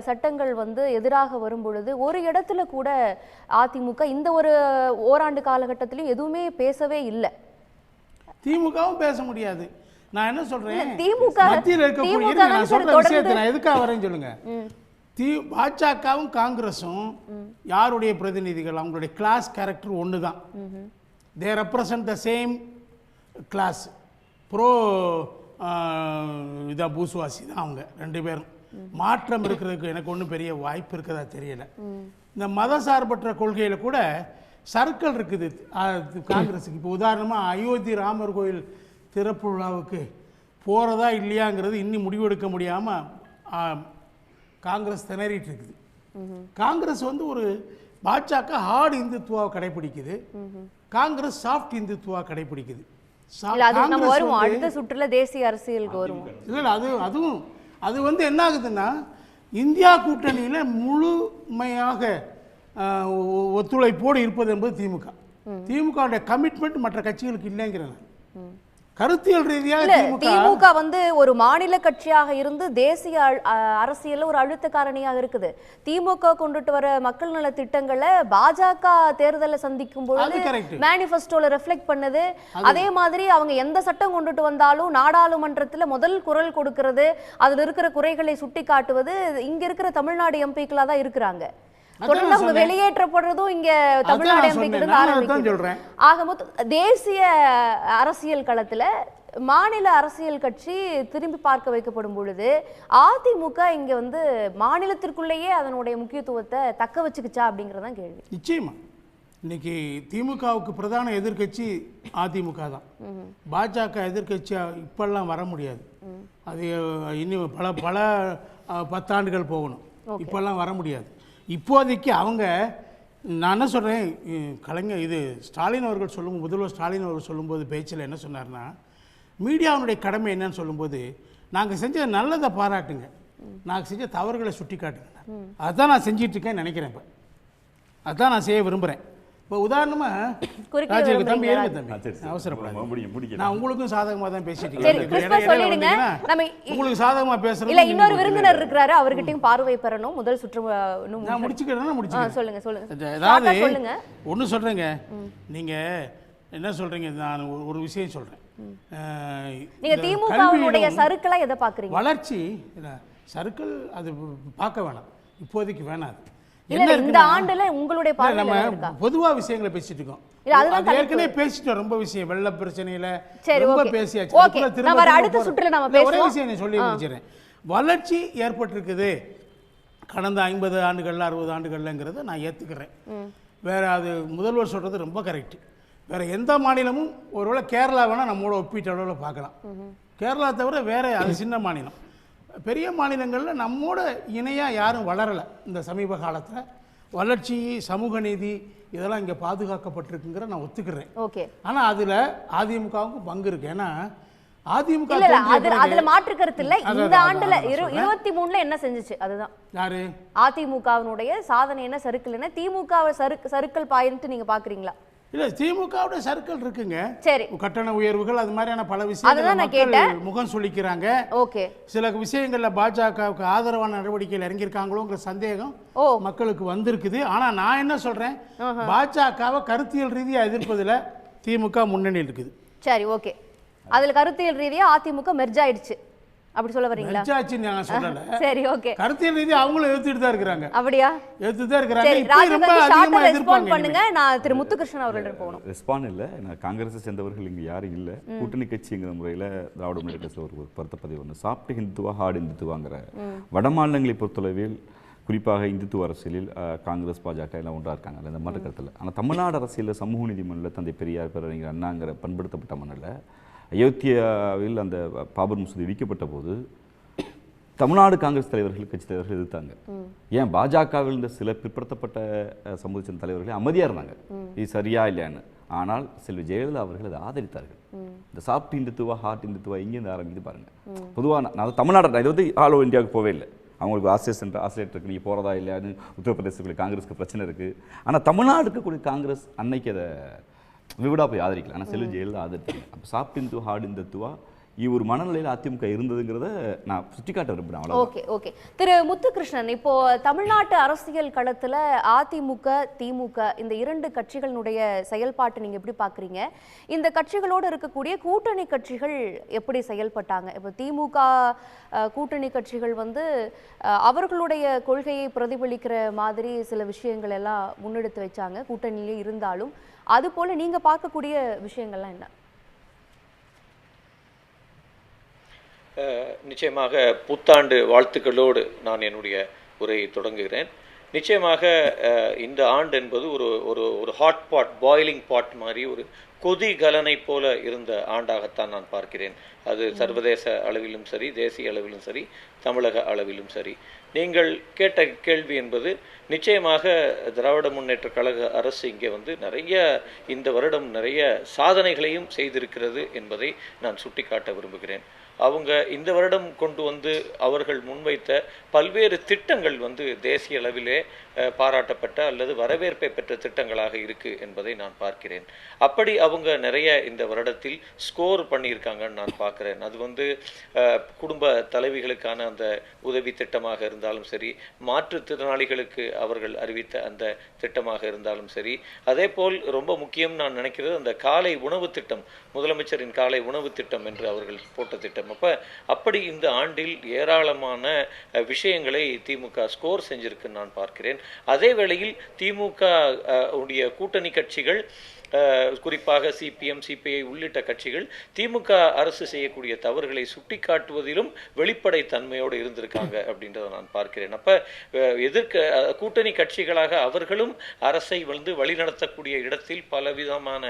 சட்டங்கள் எதிராக வரும் பொழுது ஒரு இடத்துல கூட அதிமுக இந்த ஒரு ஓராண்டு காலகட்டத்திலும் எதுவுமே பேசவே இல்லை. திமுகவும் பேச முடியாது. நான் என்ன சொல்றேன், திமுக மத்தியில் இருக்கக்கூடிய நான் சொல்ற விஷயத்தை நான் எதுக்காக வரேன்னு சொல்லுங்க. பாஜகவும் காங்கிரஸும் யாருடைய பிரதிநிதிகள்? அவங்களுடைய கிளாஸ் கேரக்டர் ஒன்று தான். They represent the same class. Bro இதா பூசுவாசி தான் அவங்க ரெண்டு பேரும். மாற்றம் இருக்கிறதுக்கு எனக்கு ஒன்றும் பெரிய வாய்ப்பு இருக்கிறதா தெரியல. இந்த மத சார்பற்ற கொள்கையில் கூட சர்க்கிள் இருக்குது காங்கிரஸுக்கு. இப்போ உதாரணமாக அயோத்தி ராமர் கோயில் திறப்பு விழாவுக்கு போகிறதா இல்லையாங்கிறது இன்னும் முடிவெடுக்க முடியாமல் காங்கிரஸ் திணறிட்டு இருக்குது. காங்கிரஸ் ஒரு பாஜக ஹார்ட் இந்துத்துவா கடைபிடிக்குது, காங்கிரஸ் சாஃப்ட் இந்துத்துவா கடைபிடிக்குது. அடுத்த சுற்றுல தேசிய அரசியலுக்கு வருவோம். இல்லை அதுவும் அது என்ன ஆகுதுன்னா, இந்தியா கூட்டணியில் முழுமையாக ஒத்துழைப்போடு இருப்பது என்பது திமுக. திமுக கமிட்மெண்ட் மற்ற கட்சிகளுக்கு இல்லைங்கிறாங்க. கருத்தியல் ரீதியாக திமுக ஒரு மாநில கட்சியாக இருந்து தேசிய அரசியல்ல ஒரு அழுத்த காரணியாக இருக்குது. திமுக கொண்டுட்டு வர மக்கள் நல திட்டங்களை பாஜக தேர்தலை சந்திக்கும் பொழுது மேனிஃபெஸ்டோல ரெஃப்ளெக்ட் பண்ணுது. அதே மாதிரி அவங்க எந்த சட்டம் கொண்டுட்டு வந்தாலும் நாடாளுமன்றத்துல முதல் குரல் கொடுக்கிறது, அதுல இருக்கிற குறைகளை சுட்டி காட்டுவது இங்க இருக்கிற தமிழ்நாடு எம்பிக்களா தான் இருக்கிறாங்க. தொடர்ந்து அவங்க வெளியேற்றப்படுறதும் இங்க தமிழ்நாடு எம்பிக்கள் ஆரம்பிக்குது. ஆக மொத்தம் தேசிய அரசியல் களத்துல மாநில அரசியல் கட்சி திரும்பி பார்க்க வைக்கப்படும் பொழுது அதிமுக இங்க மாநிலத்திற்குள்ளேயே அதனுடைய முக்கியத்துவத்தை தக்க வச்சுக்கிச்சா அப்படிங்கறதான் கேள்வி. நிச்சயமா இன்னைக்கு திமுகவுக்கு பிரதான எதிர்கட்சி அதிமுக தான். பாஜக எதிர்கட்சியா இப்பெல்லாம் வர முடியாது. அது இன்னும் பல பல 10 ஆண்டுகள் போகணும். இப்பெல்லாம் வர முடியாது. இப்போதைக்கு அவங்க நான் என்ன சொல்கிறேன், கலைஞர் இது ஸ்டாலின் அவர்கள் சொல்லும் முதல்வர் ஸ்டாலின் அவர்கள் சொல்லும்போது பேச்சில் என்ன சொன்னார்னா, மீடியாவுடைய கடமை என்னன்னு சொல்லும்போது நாங்கள் செஞ்ச நல்லதை பாராட்டுங்க, நாங்கள் செஞ்ச தவறுகளை சுட்டி காட்டுங்க. அதுதான் நான் செஞ்சிட்ருக்கேன்னு நினைக்கிறேன். இப்போ அதுதான் நான் செய்ய விரும்புகிறேன். இப்போ உதாரணமாக தம்பி அவசரப்படாது, நான் உங்களுக்கும் சாதகமாக தான் பேசிட்டு உங்களுக்கு சாதகமாக பேசுறேன். இன்னொரு விருந்தினர் இருக்கிறாரு, அவர்கிட்டயும் பார்வை பெறணும். முதல் சுற்று நான் முடிச்சுக்கிறேன். சொல்லுங்க சொல்லுங்க. அதாவது ஒன்று சொல்கிறேங்க, நீங்கள் என்ன சொல்கிறீங்க, நான் ஒரு விஷயம் சொல்கிறேன். நீங்க திமுகவுடைய சறுக்கலா எதை பார்க்குறீங்க? வளர்ச்சி சறுக்கல் அது பார்க்க வேணாம், இப்போதைக்கு வேணாம். இந்த ஆண்டுல உங்களுடைய பொதுவா விஷயங்களை பேசிட்டு இருக்கோம். ஏற்கனவே பேசிட்டோம் ரொம்ப விஷயம். வெள்ள பிரச்சனையில ரொம்ப பேசியாச்சு. ஒரே விஷயம் சொல்லி முடிச்சிடறேன். வளர்ச்சி ஏற்பட்டிருக்குது கடந்த 50 ஆண்டுகள்ல 60 ஆண்டுகள்ங்கிறத நான் ஏத்துக்கிறேன். வேற அது முதல்வர் சொல்றது ரொம்ப கரெக்ட். வேற எந்த மாநிலமும் ஒருவேளை கேரளா வேணா நம்மளோட ஒப்பீட்டு அளவில் பார்க்கலாம். கேரளா தவிர வேற அது சின்ன மாநிலம். பெரிய மாநிலங்களில் நம்மோட இணையாக யாரும் வளரலை. இந்த சமீப காலத்தில் வளர்ச்சி, சமூக நீதி இதெல்லாம் இங்கே பாதுகாக்கப்பட்டிருக்குங்கிற நான் ஒத்துக்கிறேன். ஓகே. ஆனால் அதில் அதிமுகவுக்கும் பங்கு இருக்கு. ஏன்னா அதிமுக அதுல மாற்று கருத்து இல்லை. இந்த ஆண்டுல 23ல என்ன செஞ்சுச்சு அதுதான். யாரு அதிமுகவினுடைய சாதனை என்ன, சறுக்கல் என்ன, திமுக சறுக்கல் பாயிண்ட் நீங்க பாக்குறீங்களா? இல்ல திமுகவோட சர்க்கிள் இருக்குங்க. சரி, கட்டண உயர்வுகள் அது மாதிரியான பல விஷயங்கள் முகம் சொல்லிக்கிறாங்க. ஓகே. சில விஷயங்கள்ல பாஜகவுக்கு ஆதரவான நடவடிக்கைகள் இறங்கியிருக்காங்களோங்கிற சந்தேகம் மக்களுக்கு வந்திருக்குது. ஆனா நான் என்ன சொல்றேன், பாஜகவை கருத்தியல் ரீதியா எதிர்ப்பதுல திமுக முன்னணியில் இருக்குது. சரி, ஓகே. அதுல கருத்தியல் ரீதியா அதிமுக மெர்ஜ் ஆயிடுச்சு அப்படி சொல்ல வரீங்களா? நான் சொல்லல. சரி, ஓகே. கருத்தியல் ரீதியா அவங்களும் எதிர்த்துட்டு தான் இருக்காங்க. அப்படியா? எதிர்த்துட்டு தான் இருக்காங்க. ரொம்ப அதிகமா எதிர்ப்பாங்க. பண்ணுங்க. நான் திரு முத்துகிருஷ்ணன் அவர்களிடம் போகணும். ரெஸ்பாண்ட் இல்ல. நான் காங்கிரஸை சேர்ந்தவர்கள் இங்க யாரும் இல்ல. கூட்டணி கட்சிங்கிற முறையில் திராவிட முன்னேற்ற கழக ஒரு கருத்து பதிவு ஒன்று, சாப்பிட்டு ஹிந்துவா ஹார்டு இந்துத்துவாங்கிற வட மாநிலங்களை பொறுத்தளவில் குறிப்பாக இந்துத்துவ அரசியலில் காங்கிரஸ் பாஜக எல்லாம் ஒன்றாக இருக்காங்க இந்த மாற்று கருத்தில். ஆனால் தமிழ்நாடு அரசியலில் சமூக நீதி மண்ணில் தந்தை பெரியார் பேரறிஞர் அண்ணாங்கிற பண்படுத்தப்பட்ட மண்ணில் அயோத்தியாவில் அந்த பாபர் மசூதி இடிக்கப்பட்ட போது தமிழ்நாடு காங்கிரஸ் தலைவர்கள் கட்சி தலைவர்கள் எதிர்த்தாங்க. ஏன் பாஜகவில் இருந்த சில பிற்படுத்தப்பட்ட சமூகத்தின் தலைவர்களே அமைதியாக இருந்தாங்க, இது சரியா இல்லையான்னு. ஆனால் செல்வி ஜெயலலிதா அவர்கள் அதை ஆதரித்தார்கள். இந்த சாஃப்ட் இந்துத்துவா ஹார்ட் இந்துத்துவா இங்கேருந்து ஆரம்பிக்குது பாருங்க. பொதுவாக நான் தமிழ்நாடு இது வந்து ஆல் ஓவர் இந்தியாவுக்கு போவே இல்லை. அவங்களுக்கு ஆசிரியர் இருக்கு, நீங்கள் போகிறதா இல்லையான்னு உத்தரப்பிரதேசத்துக்குள்ள காங்கிரஸுக்கு பிரச்சனை இருக்குது. ஆனால் தமிழ்நாடு கூடிய காங்கிரஸ் அன்னைக்கு அதை விவிடா போய் ஆதரிக்கல. ஆனால் செல்வி ஜெயலலிதா ஆதரித்தாங்க. அப்போ சாஃப்ட் இந்து ஹார்ட் இந்துத்துவா ஒரு மனநிலையில் அதிமுக இருந்ததுங்கிறத நான் சுட்டிக்காட்ட விரும்புகிறேன். ஓகே ஓகே திரு முத்துகிருஷ்ணன், இப்போ தமிழ்நாட்டு அரசியல் களத்தில் அதிமுக திமுக இந்த இரண்டு கட்சிகளினுடைய செயல்பாட்டை நீங்கள் எப்படி பார்க்குறீங்க? இந்த கட்சிகளோடு இருக்கக்கூடிய கூட்டணி கட்சிகள் எப்படி செயல்பட்டாங்க? இப்போ திமுக கூட்டணி கட்சிகள் வந்து அவர்களுடைய கொள்கையை பிரதிபலிக்கிற மாதிரி சில விஷயங்கள் எல்லாம் முன்னெடுத்து வச்சாங்க கூட்டணியிலே இருந்தாலும். அது போல நீங்கள் பார்க்கக்கூடிய விஷயங்கள்லாம் என்ன? நிச்சயமாக புத்தாண்டு வாழ்த்துக்களோடு நான் என்னுடைய உரையை தொடங்குகிறேன். நிச்சயமாக இந்த ஆண்டு என்பது ஒரு ஒரு ஒரு ஹாட் பாட், பாயிலிங் பாட் மாதிரி ஒரு கொதிகலனை போல இருந்த ஆண்டாகத்தான் நான் பார்க்கிறேன். அது சர்வதேச அளவிலும் சரி, தேசிய அளவிலும் சரி, தமிழக அளவிலும் சரி. நீங்கள் கேட்ட கேள்வி என்பது நிச்சயமாக திராவிட முன்னேற்ற கழக அரசு இங்கே வந்து இந்த வருடம் நிறைய சாதனைகளையும் செய்திருக்கிறது என்பதை நான் சுட்டிக்காட்ட விரும்புகிறேன். அவங்க இந்த வருடம் கொண்டு வந்து அவர்கள் முன்வைத்த பல்வேறு திட்டங்கள் வந்து தேசிய அளவிலே பாராட்டப்பட்ட அல்லது வரவேற்பை பெற்ற திட்டங்களாக இருக்கு என்பதை நான் பார்க்கிறேன். அப்படி அவங்க நிறைய இந்த வருடத்தில் ஸ்கோர் பண்ணியிருக்காங்கன்னு நான் பார்க்குறேன். அது வந்து குடும்ப தலைவிகளுக்கான அந்த உதவி திட்டமாக இருந்தாலும் சரி, மாற்றுத்திறனாளிகளுக்கு அவர்கள் அறிவித்த அந்த திட்டமாக இருந்தாலும் சரி, அதே போல் ரொம்ப முக்கியம் நான் நினைக்கிறது அந்த காலை உணவு திட்டம், முதலமைச்சரின் காலை உணவு திட்டம் என்று அவர்கள் போட்ட திட்டம். அப்படி இந்த ஆண்டில் ஏராளமான விஷயங்களை திமுக ஸ்கோர் செஞ்சிருக்குன்னு நான் பார்க்கிறேன். அதே வேளையில் திமுக உடைய கூட்டணி கட்சிகள், குறிப்பாக சிபிஎம், சிபிஐ உள்ளிட்ட கட்சிகள் திமுக அரசு செய்யக்கூடிய தவறுகளை சுட்டிக்காட்டுவதிலும் வெளிப்படை தன்மையோடு இருந்திருக்காங்க அப்படின்றத நான் பார்க்கிறேன். அப்ப கூட்டணி கட்சிகளாக அவர்களும் அரசை வந்து வழிநடத்தக்கூடிய இடத்தில் பலவிதமான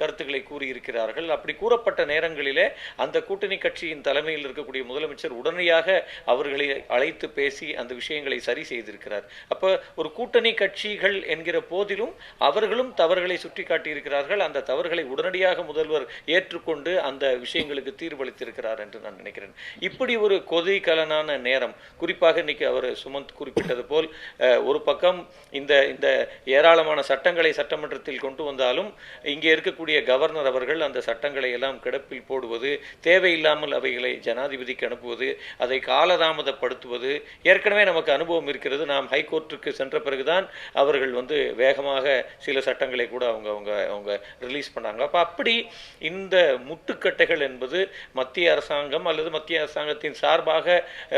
கருத்துக்களை கூறியிருக்கிறார்கள். அப்படி கூறப்பட்ட நேரங்களிலே அந்த கூட்டணி கட்சியின் தலைமையில் இருக்கக்கூடிய முதலமைச்சர் உடனடியாக அவர்களை அழைத்து பேசி அந்த விஷயங்களை சரி செய்திருக்கிறார். அப்ப ஒரு கூட்டணி கட்சிகள் என்கிற போதிலும் அவர்களும் தவறுகளை சுட்டிக்காட்டி இருக்கிறார்கள். அந்த தவறுகளை உடனடியாக முதல்வர் ஏற்றுக்கொண்டு அந்த விஷயங்களுக்கு தீர்வளித்திருக்கிறார் என்று நான் நினைக்கிறேன். இப்படி ஒரு கொதிகலனான நேரம், குறிப்பாக இன்னைக்கு அவர் சுமந்த் குறிப்பிட்டது போல் ஒரு பக்கம் இந்த ஏராளமான சட்டங்களை சட்டமன்றத்தில் கொண்டு வந்தாலும் இங்கே இருக்கக்கூடிய கவர்னர் அவர்கள் அந்த சட்டங்களை எல்லாம் கிடப்பில் போடுவது, தேவையில்லாமல் அவைகளை ஜனாதிபதிக்கு அனுப்புவது, அதை காலதாமதப்படுத்துவது ஏற்கனவே நமக்கு அனுபவம் இருக்கிறது. நாம் ஹைகோர்ட்டுக்கு சென்ற பிறகுதான் அவர்கள் வந்து வேகமாக சில சட்டங்களை கூட அவங்க ரிலீஸ் பண்ணாங்க. அப்ப அப்படி இந்த முட்டுக்கட்டைகள் என்பது மத்திய அரசாங்கம் அல்லது மத்திய அரசாங்கத்தின் சார்பாக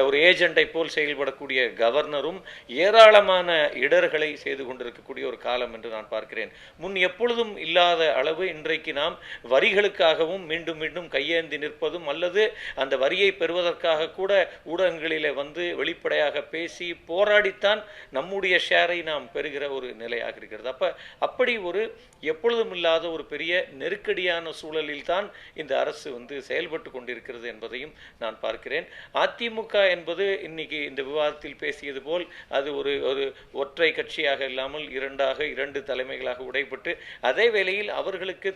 ஒரு ஏஜெண்டை போல் செயல்படக்கூடிய கவர்னரும் ஏராளமான இடர்களை செய்து கொண்டிருக்கக்கூடிய ஒரு காலம் என்று நான் பார்க்கிறேன். முன் எப்பொழுதும் இல்லாத அளவு இன்றைக்கு நாம் வரிகளுக்காகவும் மீண்டும் மீண்டும் கையேந்தி நிற்பதும் அல்லது அந்த வரியை பெறுவதற்காக கூட ஊடகங்களிலே வந்து வெளிப்படையாக பேசி போராடித்தான் நம்முடைய ஷேரை நாம் பெறுகிற ஒரு நிலையாக இருக்கிறது. அப்படி ஒரு எப்பொழுதும் இல்லாத ஒரு பெரிய நெருக்கடியான சூழலில் தான் இந்த அரசு வந்து செயல்பட்டு கொண்டிருக்கிறது என்பதையும் நான் பார்க்கிறேன். அதிமுக என்பது இன்னைக்கு இந்த விவாதத்தில் பேசியது போல் அது ஒரு ஒற்றை கட்சியாக இல்லாமல் இரண்டு தலைமைகளாக உடைப்பட்டு அதே வேளையில் அவர்களுக்கு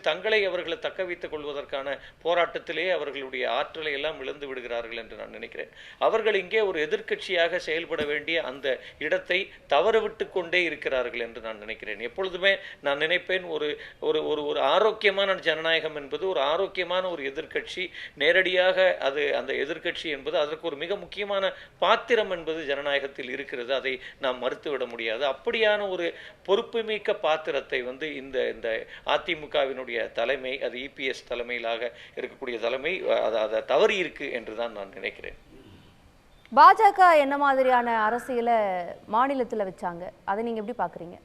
அவர்களை தக்க வைத்துக் கொள்வதற்கான போராட்டத்திலே அவர்களுடைய ஆற்றலை எல்லாம் இழந்து விடுகிறார்கள் என்று நான் நினைக்கிறேன். அவர்கள் இங்கே ஒரு எதிர்க்கட்சியாக செயல்பட வேண்டிய அந்த இடத்தை தவறவிட்டு கொண்டே இருக்கிறார்கள் என்று நான் நினைக்கிறேன். எப்பொழுதுமே நான் நினைப்பேன் ஒரு ஒரு ஆரோக்கியமான ஜனநாயகம் என்பது ஒரு ஆரோக்கியமான ஒரு எதிர்க்கட்சி, நேரடியாக அந்த எதிர்க்கட்சி என்பது அதற்கு ஒரு மிக முக்கியமான பாத்திரம் என்பது ஜனநாயகத்தில் இருக்கிறது. அதை நாம் மறுத்துவிட முடியாது. அப்படியான ஒரு பொறுப்புமிக்க பாத்திரத்தை வந்து இந்த அதிமுகவினுடைய தலைமை, அது இபிஎஸ் தலைமையிலாக இருக்கக்கூடிய தலைமை அதை தவறி இருக்கு என்றுதான் நான் நினைக்கிறேன். பாஜக என்ன மாதிரியான அரசியலை மாநிலத்தில் வச்சாங்க, அதை நீங்க எப்படி பாக்குறீங்க?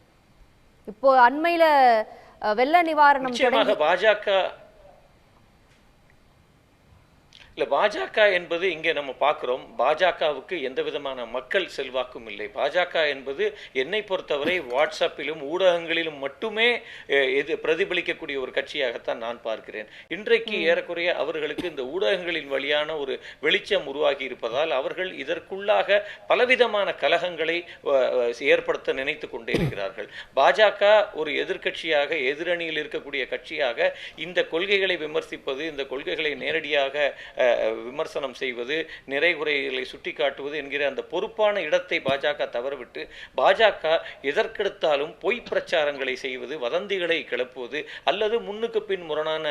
இப்போ அண்மையில வெள்ள நிவாரணம் பாஜக இல்லை, பாஜக என்பது இங்கே நம்ம பார்க்குறோம், பாஜகவுக்கு எந்த விதமான மக்கள் செல்வாக்கும் இல்லை. பாஜக என்பது என்னை பொறுத்தவரை வாட்ஸ்அப்பிலும் ஊடகங்களிலும் மட்டுமே பிரதிபலிக்கக்கூடிய ஒரு கட்சியாகத்தான் நான் பார்க்கிறேன். இன்றைக்கு ஏறக்குறைய அவர்களுக்கு இந்த ஊடகங்களின் வழியான ஒரு வெளிச்சம் உருவாகி இருப்பதால் அவர்கள் இதற்குள்ளாக பலவிதமான கலகங்களை ஏற்படுத்த நினைத்து கொண்டே இருக்கிறார்கள். பாஜக ஒரு எதிர்கட்சியாக, எதிரணியில் இருக்கக்கூடிய கட்சியாக இந்த கொள்கைகளை விமர்சிப்பது, இந்த கொள்கைகளை நேரடியாக விமர்சனம் செய்வது, நிறைகுறைகளை சுட்டிக்காட்டுவது என்கிற அந்த பொறுப்பான இடத்தை பாஜக தவறவிட்டு பாஜக எதற்கெடுத்தாலும் பொய் பிரச்சாரங்களை செய்வது, வதந்திகளை கிளப்புவது, அல்லது முன்னுக்கு பின் முரணான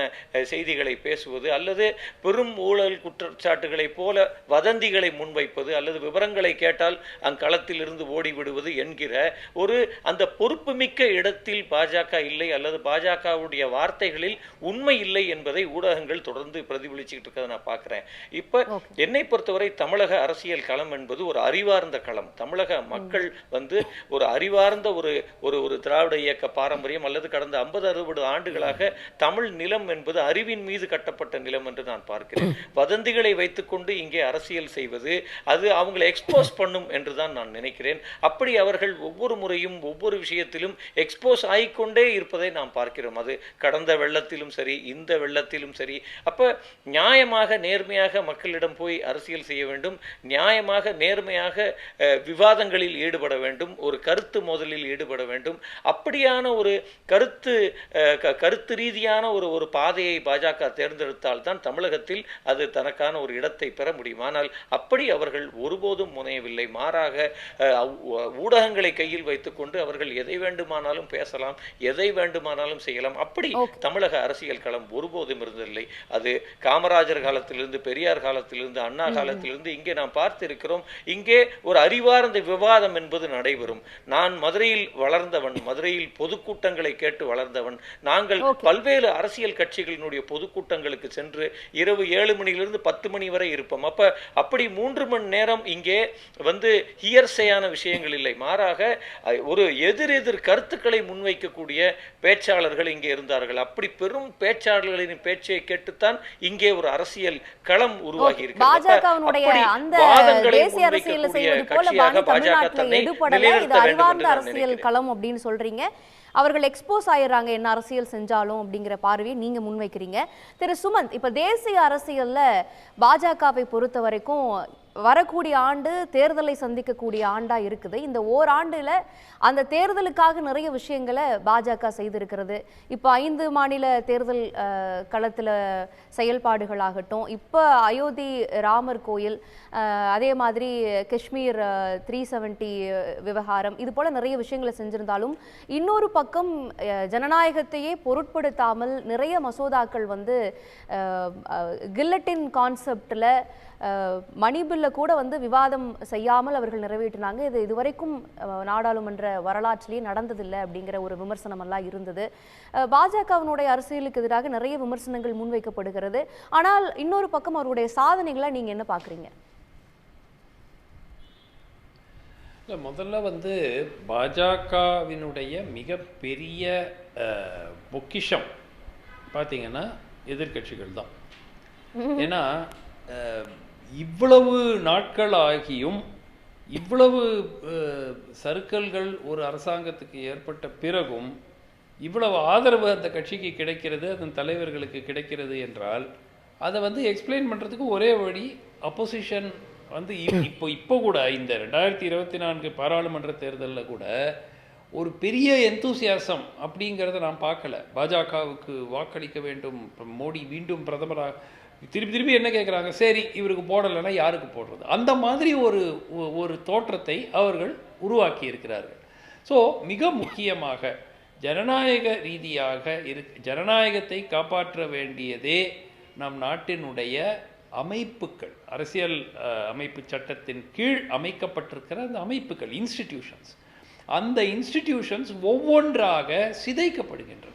செய்திகளை பேசுவது, அல்லது பெரும் ஊழல் குற்றச்சாட்டுகளைப் போல வதந்திகளை முன்வைப்பது, அல்லது விவரங்களை கேட்டால் அக்களத்தில் இருந்து ஓடிவிடுவது என்கிற ஒரு அந்த பொறுப்புமிக்க இடத்தில் பாஜக இல்லை, அல்லது பாஜகவுடைய வார்த்தைகளில் உண்மை இல்லை என்பதை ஊடகங்கள் தொடர்ந்து பிரதிபலிச்சுக்கிட்டு இருக்கிறத நான் பார்க்கிறேன். இப்ப என்னை பொறுத்தவரை தமிழக அரசியல் களம் என்பது ஒரு அறிவார்ந்த களம். தமிழக மக்கள் ஒரு அறிவார்ந்த ஒரு திராவிட இயக்க பாரம்பரியம், அல்லது கடந்த 50-60 ஆண்டுகளாக தமிழ் நிலம் என்பது அறிவின் மீது கட்டப்பட்ட நிலம் என்று நான் பார்க்கிறேன். வதந்திகளை வைத்துக்கொண்டு இங்கே அரசியல் செய்வது அது அவங்களை எக்ஸ்போஸ் பண்ணும் என்றுதான் நான் நினைக்கிறேன். அப்படி அவர்கள் ஒவ்வொரு முறையும் ஒவ்வொரு விஷயத்திலும் எக்ஸ்போஸ் ஆகிக்கொண்டே இருப்பதை நாம் பார்க்கிறோம். அது கடந்த வெள்ளத்திலும் சரி, இந்த வெள்ளத்திலும் சரி. அப்ப நியாயமாக நேர்மையாக மக்களிடம் போய் அரசியல் செய்ய வேண்டும், நியாயமாக நேர்மையாக விவாதங்களில் ஈடுபட வேண்டும், ஒரு கருத்து மோதலில் ஈடுபட வேண்டும். அப்படியான ஒரு கருத்து ரீதியான ஒரு பாதையை பாஜக தேர்ந்தெடுத்தால் தான் தமிழகத்தில் அது தனக்கான ஒரு இடத்தை பெற முடியும். ஆனால் அப்படி அவர்கள் ஒருபோதும் முனையவில்லை. மாறாக ஊடகங்களை கையில் வைத்துக்கொண்டு அவர்கள் எதை வேண்டுமானாலும் பேசலாம், எதை வேண்டுமானாலும் செய்யலாம். அப்படி தமிழக அரசியல் களம் ஒருபோதும் இருந்ததில்லை. அது காமராஜர் காலத்திலிருந்து, பெரியார் காலத்திலிருந்து, அண்ணா காலத்திலிருந்து இங்கே நாம் பார்த்திருக்கிறோம். இங்கே ஒரு அறிவார்ந்த விவாதம் என்பது நடைபெறும். நான் மதுரையில் வளர்ந்தவன், மதுரையில் பொதுக்கூட்டங்களை கேட்டு வளர்ந்தவன். நாங்கள் பல்வேறு அரசியல் கட்சிகளினுடைய பொதுக்கூட்டங்களுக்கு சென்று இரவு 7 மணியிலிருந்து 10 மணி வரை இருப்போம். அப்படி 3 மணி நேரம் இங்கே ஹியர்சையான விஷயங்கள் இல்லை. மாறாக ஒரு எதிர் கருத்துக்களை முன்வைக்கக்கூடிய பேச்சாளர்கள் இங்கே இருந்தார்கள். அப்படி பெரும் பேச்சாளர்களின் பேச்சை கேட்டுத்தான் இங்கே ஒரு அரசியல் களம் உருவாகி இருக்கிறது. பாஜகவினுடைய அந்த தேசிய அரசியல் செய்வது போல பாணி தமிழ்நாட்டில் எடுபடல. இது அறிவார்ந்த அரசியல் களம் அப்படின்னு சொல்றீங்க. அவர்கள் எக்ஸ்போஸ் ஆயிடுறாங்க என்ன அரசியல் செஞ்சாலும் அப்படிங்கிற பார்வையை நீங்க முன்வைக்கிறீங்க. திரு சுமந்த், இப்ப தேசிய அரசியல்ல பாஜகவை பொறுத்த வரைக்கும் வரக்கூடிய ஆண்டு தேர்தலை சந்திக்கக்கூடிய ஆண்டா இருக்குது. இந்த ஓராண்டுல அந்த தேர்தலுக்காக நிறைய விஷயங்களை பாஜக செய்திருக்கிறது. இப்போ 5 மாநில தேர்தல் களத்துல செயல்பாடுகளாகட்டும், இப்போ அயோத்தி ராமர் கோயில், அதே மாதிரி காஷ்மீர் 370 விவகாரம், இது போல நிறைய விஷயங்களை செஞ்சிருந்தாலும் இன்னொரு பக்கம் ஜனநாயகத்தையே பொருட்படுத்தாமல் நிறைய மசோதாக்கள் கில்லட்டின் கான்செப்ட்ல மணிபில்ல கூட விவாதம் செய்யாமல் அவர்கள் நிறைவேற்றினாங்க. இது இதுவரைக்கும் நாடாளுமன்ற வரலாற்றிலேயே நடந்ததில்லை அப்படிங்கிற ஒரு விமர்சனம் எல்லாம் இருந்தது. பாஜகவினுடைய அரசியலுக்கு எதிராக நிறைய விமர்சனங்கள் முன்வைக்கப்படுகிறது. ஆனால் இன்னொரு பக்கம் அவருடைய சாதனைகளை நீங்க என்ன பாக்குறீங்க? இல்லை, முதல்ல பாஜகவினுடைய மிகப்பெரிய பொக்கிஷம் பார்த்தீங்கன்னா எதிர்கட்சிகள் தான். ஏன்னா இவ்வளவு நாட்கள் ஆகியும் இவ்வளவு சர்க்கிள்கள் ஒரு அரசாங்கத்துக்கு ஏற்பட்ட பிறகும் இவ்வளவு ஆதரவு அந்த கட்சிக்கு கிடைக்கிறது, அதன் தலைவர்களுக்கு கிடைக்கிறது என்றால் அதை எக்ஸ்பிளைன் பண்ணுறதுக்கு ஒரே வழி அப்போசிஷன் இப்போ கூட இந்த 2024 பாராளுமன்ற தேர்தலில் கூட ஒரு பெரிய எந்தூசியாசம் அப்படிங்கிறத நான் பார்க்கல. பாஜகவுக்கு வாக்களிக்க வேண்டும், மோடி மீண்டும் பிரதமராக, திருப்பி என்ன கேட்குறாங்க, சரி இவருக்கு போடலைன்னா யாருக்கு போடுறது, அந்த மாதிரி ஒரு தோற்றத்தை அவர்கள் உருவாக்கி இருக்கிறார்கள். ஸோ மிக முக்கியமாக ஜனநாயக ரீதியாக ஜனநாயகத்தை காப்பாற்ற வேண்டியதே நம் நாட்டினுடைய அமைப்புகள், அரசியல் அமைப்பு சட்டத்தின் கீழ் அமைக்கப்பட்டிருக்கிற அந்த அமைப்புகள், இன்ஸ்டிடியூஷன்ஸ், அந்த இன்ஸ்டிடியூஷன்ஸ் ஒவ்வொன்றாக சிதைக்கப்படுகின்றன.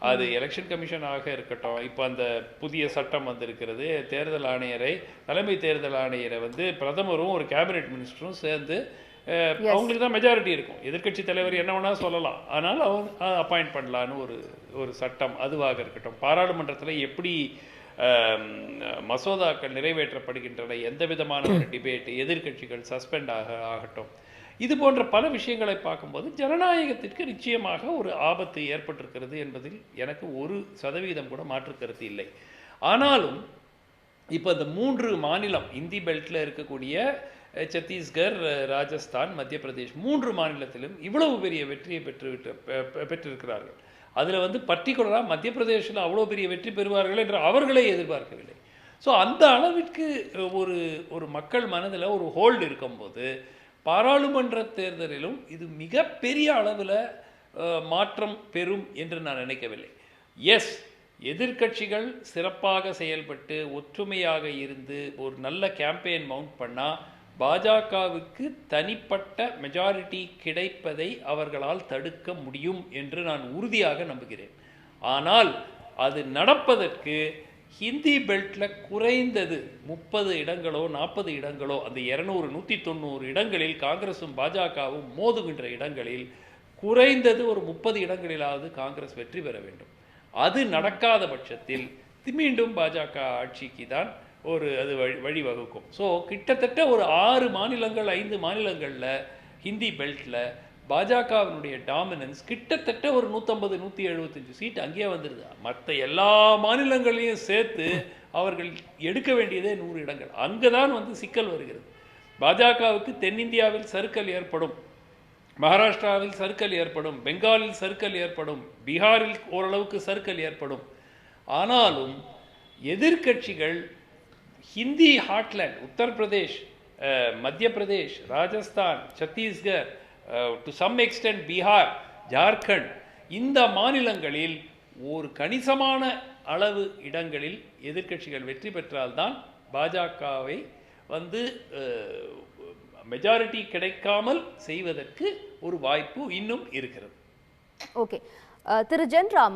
அது எலெக்ஷன் கமிஷனாக இருக்கட்டும், இப்போ அந்த புதிய சட்டம் வந்திருக்கிறது, தேர்தல் ஆணையரை, தலைமை தேர்தல் ஆணையரை பிரதமரும் ஒரு கேபினெட் மினிஸ்டரும் சேர்ந்து, அவங்களுக்கு தான் மெஜாரிட்டி இருக்கும், எதிர்கட்சி தலைவர் என்ன வேணா சொல்லலாம், ஆனால் அவங்க அப்பாயிண்ட் பண்ணலான்னு ஒரு சட்டம், அதுவாக இருக்கட்டும், பாராளுமன்றத்தில் எப்படி மசோதாக்கள் நிறைவேற்றப்படுகின்றன, எந்த விதமான ஒரு டிபேட், எதிர்க்கட்சிகள் சஸ்பெண்ட் ஆகட்டும், இது போன்ற பல விஷயங்களை பார்க்கும்போது ஜனநாயகத்திற்கு நிச்சயமாக ஒரு ஆபத்து ஏற்பட்டிருக்கிறது என்பதில் எனக்கு 1% கூட மாற்று கருத்து இல்லை. ஆனாலும் இப்போ இந்த 3 மாநிலம் இந்தி பெல்ட்டில் இருக்கக்கூடிய சத்தீஸ்கர், ராஜஸ்தான், மத்திய பிரதேஷ் 3 மாநிலத்திலும் இவ்வளவு பெரிய வெற்றியை பெற்றிருக்கிறார்கள். அதில் பர்டிகுலராக மத்திய பிரதேசில் அவ்வளோ பெரிய வெற்றி பெறுவார்கள் என்று அவர்களே எதிர்பார்க்கவில்லை. ஸோ அந்த அளவிற்கு ஒரு மக்கள் மனதில் ஒரு ஹோல்டு இருக்கும்போது பாராளுமன்ற தேர்தலிலும் இது மிகப்பெரிய அளவில் மாற்றம் பெறும் என்று நான் நினைக்கவில்லை. எஸ், எதிர்க்கட்சிகள் சிறப்பாக செயல்பட்டு ஒற்றுமையாக இருந்து ஒரு நல்ல கேம்பெயின் மவுண்ட் பண்ணால் பாஜகவுக்கு தனிப்பட்ட மெஜாரிட்டி கிடைப்பதை அவர்களால் தடுக்க முடியும் என்று நான் உறுதியாக நம்புகிறேன். ஆனால் அது நடப்பதற்கு ஹிந்தி பெல்ட்டில் குறைந்தது 30 இடங்களோ 40 இடங்களோ, அந்த 200-190 இடங்களில் காங்கிரஸும் பாஜகவும் மோதுகின்ற இடங்களில் குறைந்தது ஒரு 30 இடங்களிலாவது காங்கிரஸ் வெற்றி பெற வேண்டும். அது நடக்காத பட்சத்தில் மீண்டும் பாஜக ஆட்சிக்கு தான் அது வழிவகுக்கும். ஸோ கிட்டத்தட்ட ஒரு 6 மாநிலங்கள் 5 மாநிலங்களில் ஹிந்தி பெல்ட்டில் பாஜகவினுடைய டாமினன்ஸ் கிட்டத்தட்ட ஒரு 150-175 சீட் அங்கேயே வந்துடுது. மற்ற எல்லா மாநிலங்களையும் சேர்த்து அவர்கள் எடுக்க வேண்டியதே 100 இடங்கள். அங்கே தான் சிக்கல் வருகிறது. பாஜகவுக்கு தென்னிந்தியாவில் சறுக்கல் ஏற்படும், மகாராஷ்டிராவில் சறுக்கல் ஏற்படும், பெங்காலில் சறுக்கல் ஏற்படும், பீகாரில் ஓரளவுக்கு சறுக்கல் ஏற்படும். ஆனாலும் எதிர்க்கட்சிகள் Hindi heartland Uttar Pradesh, Madhya Pradesh, Rajasthan, Chhattisgarh, to some extent Bihar, Jharkhand, இந்த மாநிலங்களில் ஒரு கணிசமான அளவு இடங்களில் எதிர்க்கட்சிகள் வெற்றி பெற்றால்தான் பாஜகவை மெஜாரிட்டி கிடைக்காமல் செய்வதற்கு ஒரு வாய்ப்பு இன்னும் இருக்கிறது. ஓகே, திரு ஜென்ராம்,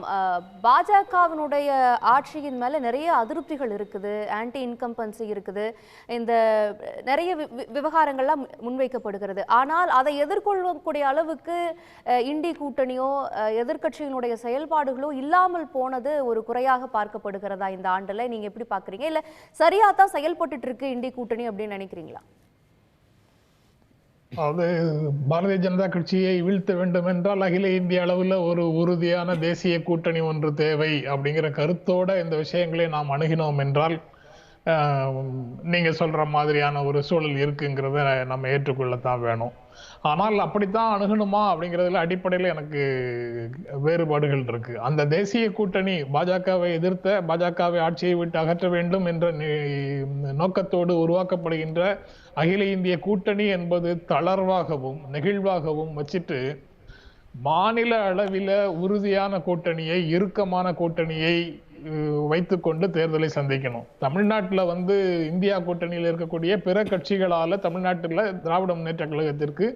பாஜகவினுடைய ஆட்சியின் மேலே நிறைய அதிருப்திகள் இருக்குது, ஆன்டி இன்கம்பன்சி இருக்குது, இந்த நிறைய விவகாரங்கள்லாம் முன்வைக்கப்படுகிறது. ஆனால் அதை எதிர்கொள்ளக்கூடிய அளவுக்கு இண்டி கூட்டணியோ எதிர்க்கட்சியினுடைய செயல்பாடுகளோ இல்லாமல் போனது ஒரு குறையாக பார்க்கப்படுகிறதா இந்த ஆண்டில்? நீங்கள் எப்படி பார்க்குறீங்க? இல்லை சரியாக தான் செயல்பட்டு இருக்கு இண்டி கூட்டணி அப்படின்னு நினைக்கிறீங்களா? அது பாரதிய ஜனதா கட்சியை வீழ்த்த வேண்டும் என்றால் அகில இந்திய அளவில் ஒரு உறுதியான தேசிய கூட்டணி ஒன்று தேவை அப்படிங்கிற கருத்தோட இந்த விஷயங்களை நாம் அணுகினோம் என்றால் நீங்க சொல்ற மாதிரியான ஒரு சூழல் இருக்குங்கிறத நம்ம ஏற்றுக்கொள்ளத்தான் வேணும். ஆனால் அப்படித்தான் அணுகணுமா அப்படிங்கிறதுல அடிப்படையில் எனக்கு வேறுபாடுகள் இருக்கு. அந்த தேசிய கூட்டணி பாஜகவை எதிர்த்த, பாஜகவை ஆட்சியை விட்டு அகற்ற வேண்டும் என்ற நோக்கத்தோடு உருவாக்கப்படுகின்ற அகில இந்திய கூட்டணி என்பது தளர்வாகவும் நெகிழ்வாகவும் வச்சுட்டு மாநில அளவில் உறுதியான கூட்டணியை, இறுக்கமான கூட்டணியை வைத்துக்கொண்டு தேர்தலை சந்திக்கணும். தமிழ்நாட்டில் இந்தியா கூட்டணியில் இருக்கக்கூடிய பிற கட்சிகளால தமிழ்நாட்டில் திராவிட முன்னேற்ற கழகத்திற்கு